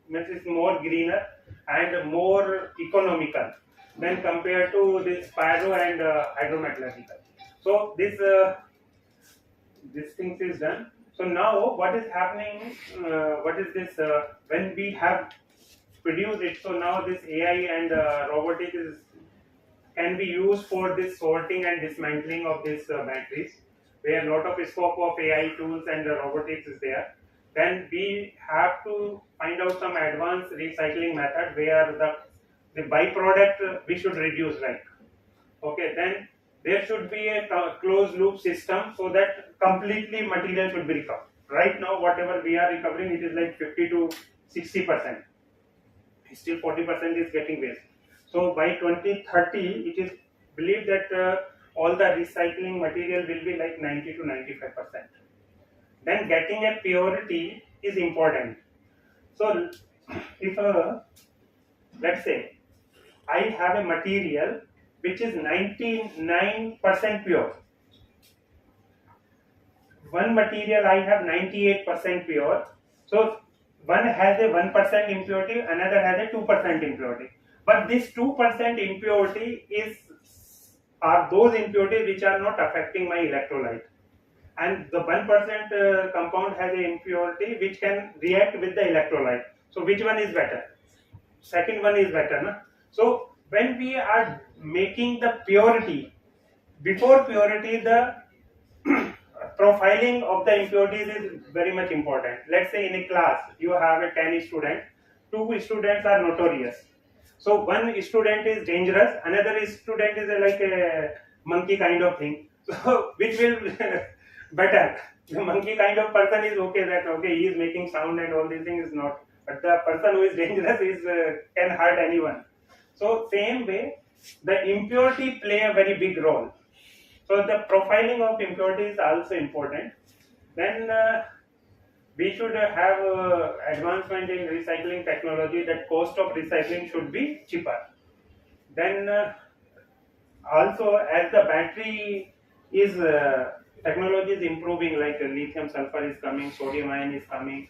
Speaker 3: means it's more greener and more economical than compared to this pyro and hydrometallurgical. So this things is done. So now what is happening? What is this? When we have produced it, so now this AI and robotics can be used for this sorting and dismantling of these batteries, where a lot of scope of AI tools and robotics is there. Then we have to find out some advanced recycling method where the byproduct we should reduce, like, okay, then there should be a closed loop system so that completely material should be recovered. Right now whatever we are recovering, it is like 50 to 60%. Still 40% is getting waste. So by 2030 it is believed that all the recycling material will be like 90 to 95%. Then getting a purity is important. So if let's say I have a material which is 99% pure, one material I have 98% pure, so one has a 1% impurity, another has a 2% impurity. But this 2% impurity are those impurities which are not affecting my electrolyte. And the 1% compound has an impurity which can react with the electrolyte. So which one is better? Second one is better, no? So when we are making the purity, before purity the profiling of the impurities is very much important. Let's say in a class you have a 10 students, 2 students are notorious. So one student is dangerous, another student is like a monkey kind of thing. So which will better? The monkey kind of person is okay, that okay, he is making sound and all these things is not. But the person who is dangerous is can hurt anyone. So same way, the impurity play a very big role. So the profiling of impurity is also important. Then we should have advancement in recycling technology, that cost of recycling should be cheaper. Then also as the battery is technology is improving, like lithium sulfur is coming, sodium ion is coming,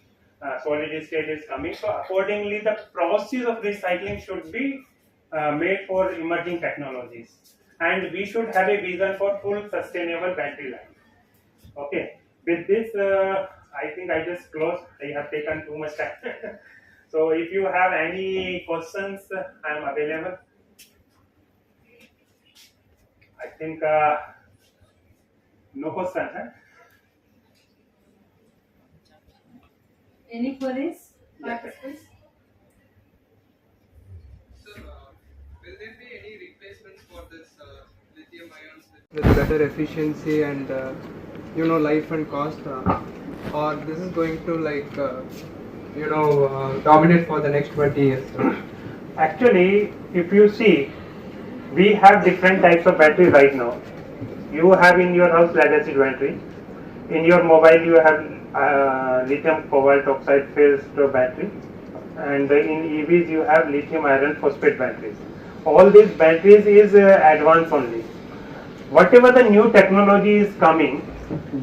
Speaker 3: solid state is coming. So accordingly, the process of recycling should be made for emerging technologies, and we should have a vision for full sustainable battery life. Okay, with this, I think I just closed. I have taken too much time. So if you have any questions, I am available. I think no questions. Huh?
Speaker 1: Any queries?
Speaker 3: Yeah.
Speaker 1: Participants?
Speaker 4: Sir, will there be any replacements for this lithium ions
Speaker 5: with better efficiency and life and cost, or this is going to dominate for the next 20 years?
Speaker 3: Actually, if you see, we have different types of batteries right now. You have in your house lead acid battery. In your mobile, you have lithium cobalt oxide phased battery, and in EVs you have lithium iron phosphate batteries. All these batteries is advanced only. Whatever the new technology is coming,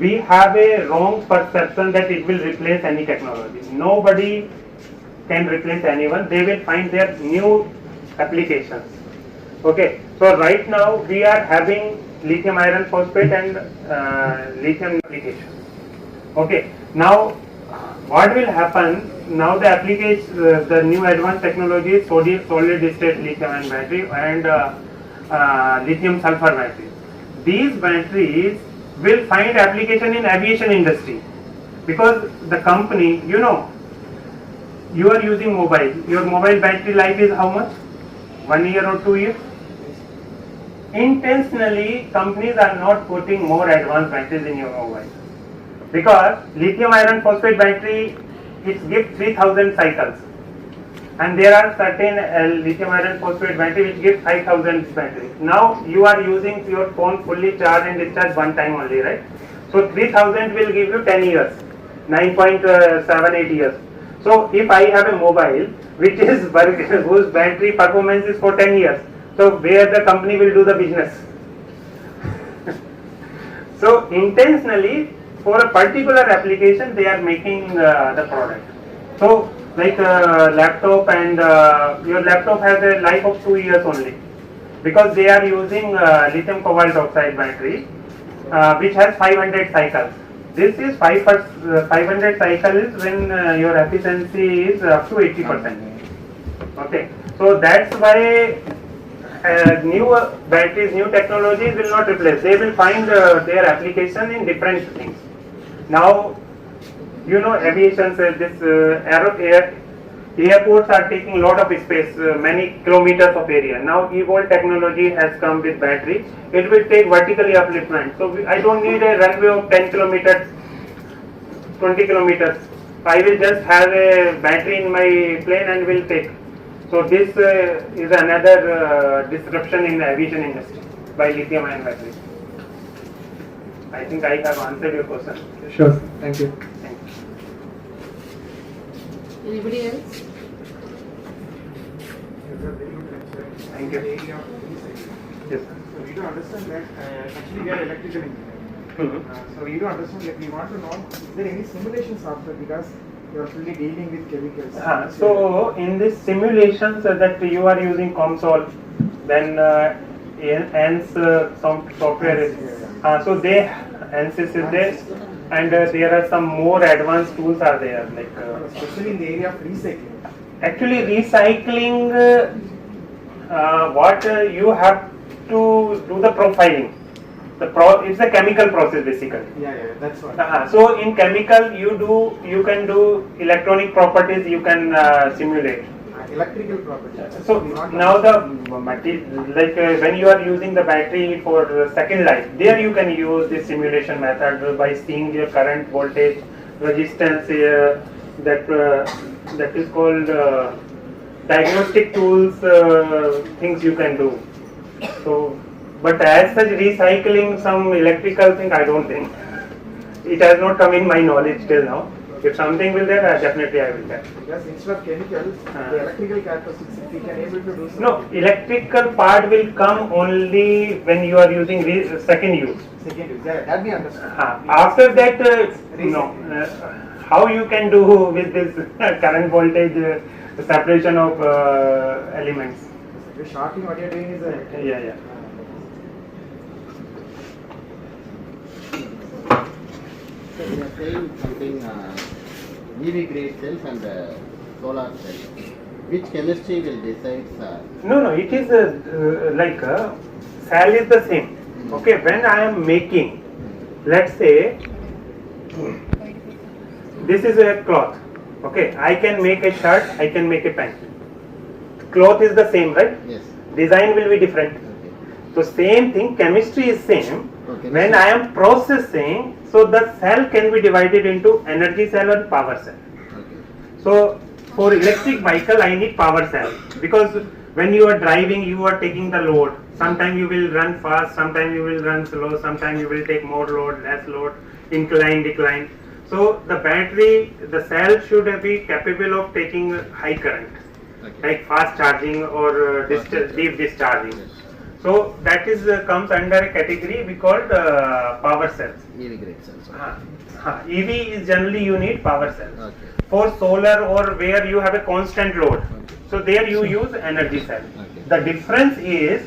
Speaker 3: we have a wrong perception that it will replace any technology. Nobody can replace anyone. They will find their new applications. Okay, so right now we are having lithium iron phosphate and lithium application. Okay, now what will happen? Now the application, the new advanced technology is solid state lithium ion battery and lithium sulfur battery. These batteries will find application in aviation industry, because the company, you are using mobile. Your mobile battery life is how much? 1 year or 2 years? Intentionally, companies are not putting more advanced batteries in your mobile, because lithium iron phosphate battery, it gives 3000 cycles, and there are certain lithium iron phosphate battery which gives 5000 battery. Now you are using your phone fully charged and discharged one time only, right? So 3000 will give you 10 years, 9.78 years. So if I have a mobile which is whose battery performance is for 10 years, so where the company will do the business? So intentionally, for a particular application, they are making the product. So like laptop, and your laptop has a life of 2 years only, because they are using lithium cobalt oxide battery, which has 500 cycles. This is 500 cycles when your efficiency is up to 80%. Okay, so that's why new batteries, new technologies will not replace. They will find their application in different things. Now, aviation, airports are taking a lot of space, many kilometers of area. Now, eVTOL technology has come with battery. It will take vertically upliftment. So, I don't need a runway of 10 kilometers, 20 kilometers. I will just have a battery in my plane and will take. So, this is another disruption in the aviation industry by lithium ion batteries. I think I have answered your question.
Speaker 5: Sure, thank you.
Speaker 3: Thank you.
Speaker 1: Anybody else?
Speaker 3: Thank you. Yes.
Speaker 6: So we do understand that actually we are electrical engineers. So we do understand that we want to know, is there any simulation software, because you are fully dealing with chemicals.
Speaker 3: So in this simulations that you are using console, then ANS some software is so they ANSYS is there, and there are some more advanced tools are there, like
Speaker 6: especially in the area of recycling.
Speaker 3: actually recycling. What you have to do the profiling. It's a chemical process basically.
Speaker 6: Yeah, that's what.
Speaker 3: So in chemical you can do electronic properties, you can simulate.
Speaker 6: Electrical properties.
Speaker 3: So now the material, when you are using the battery for second life, there you can use this simulation method by seeing your current voltage, resistance, that is called diagnostic tools, things you can do. So, but as such recycling some electrical thing, I don't think. It has not come in my knowledge till now. If something will there, definitely I will get.
Speaker 6: Because instead of chemicals, the electrical characteristics, if we can able to do something.
Speaker 3: No, electrical part will come only when you are using second use.
Speaker 6: Second use, yeah, that we understand.
Speaker 3: After that, no. how you can do with this current voltage separation of elements.
Speaker 6: The shorting, what you are doing is a
Speaker 3: Yeah.
Speaker 7: So we are saying something EV grade cells and solar cells. Which chemistry will decide?
Speaker 3: No, it is like cell is the same. Okay, when I am making, let's say this is a cloth. Okay, I can make a shirt, I can make a pant. Cloth is the same, right?
Speaker 7: Yes.
Speaker 3: Design will be different.
Speaker 7: Okay.
Speaker 3: So same thing, chemistry is same.
Speaker 7: Okay.
Speaker 3: When I am processing, so the cell can be divided into energy cell and power cell.
Speaker 7: Okay.
Speaker 3: So for electric vehicle, I need power cell, because when you are driving, you are taking the load. Sometimes you will run fast, sometimes you will run slow, sometimes you will take more load, less load, incline, decline. So the battery, the cell should be capable of taking high current,
Speaker 7: Okay.
Speaker 3: like fast charging or deep discharging.
Speaker 7: Yes.
Speaker 3: So that is comes under a category we called power cells.
Speaker 7: EV grade cells.
Speaker 3: EV is generally you need power cells.
Speaker 7: Okay.
Speaker 3: For solar or where you have a constant load,
Speaker 7: Okay.
Speaker 3: so there you use energy cell.
Speaker 7: Okay.
Speaker 3: The difference is,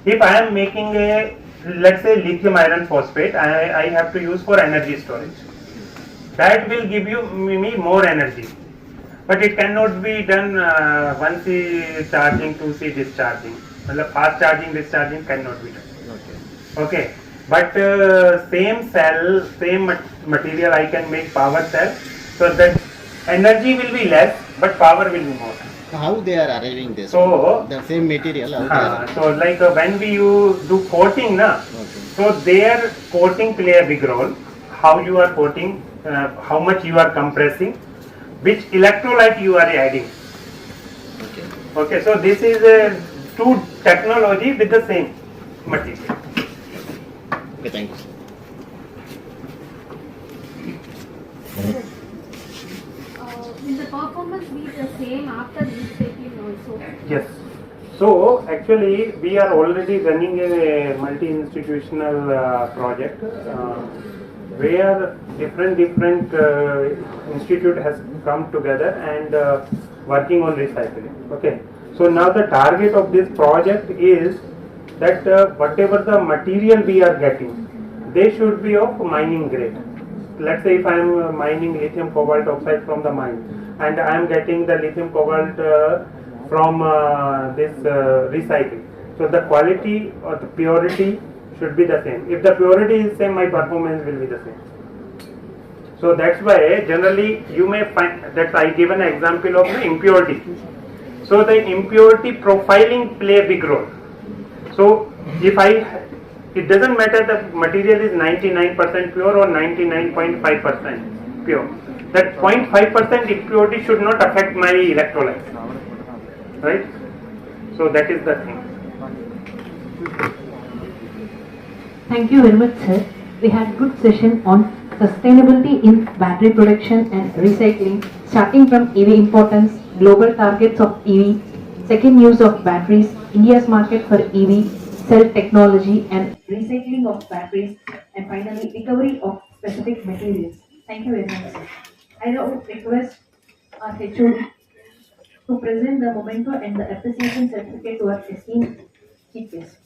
Speaker 3: if I am making a, let's say, lithium iron phosphate, I have to use for energy storage. That will give you me more energy, but it cannot be done 1C charging, 2C discharging. Well, fast charging, discharging cannot be done.
Speaker 7: Okay.
Speaker 3: Okay, but same cell, same material, I can make power cell, so that energy will be less, but power will be more.
Speaker 7: How they are arriving this?
Speaker 3: So
Speaker 7: The same material. How they are?
Speaker 3: so like when we do coating, na,
Speaker 7: Okay.
Speaker 3: so their coating play a big role. How you are coating, how much you are compressing, which electrolyte you are adding.
Speaker 7: Okay.
Speaker 3: Okay, so this is a two technology with the same material.
Speaker 7: Okay. Thank you.
Speaker 8: Will the performance be the same after recycling also?
Speaker 3: Yes. So actually we are already running a multi-institutional project where different institute has come together and working on recycling. Okay. So now the target of this project is that whatever the material we are getting, they should be of mining grade. Let's say if I am mining lithium cobalt oxide from the mine and I am getting the lithium cobalt from this recycling, so the quality or the purity should be the same. If the purity is same, my performance will be the same. So that's why generally you may find that I given an example of the impurity. So the impurity profiling play a big role. So if it doesn't matter the material is 99% pure or 99.5% pure. That 0.5% impurity should not affect my electrolyte. Right? So that is the thing.
Speaker 9: Thank you very much, sir. We had good session on sustainability in battery production and recycling, starting from EV importance, global targets of EV, second use of batteries, India's market for EV, cell technology and recycling of batteries, and finally recovery of specific materials. Thank you very much, sir. I now request our HOD to present the memento and the appreciation certificate to our esteemed chief guest.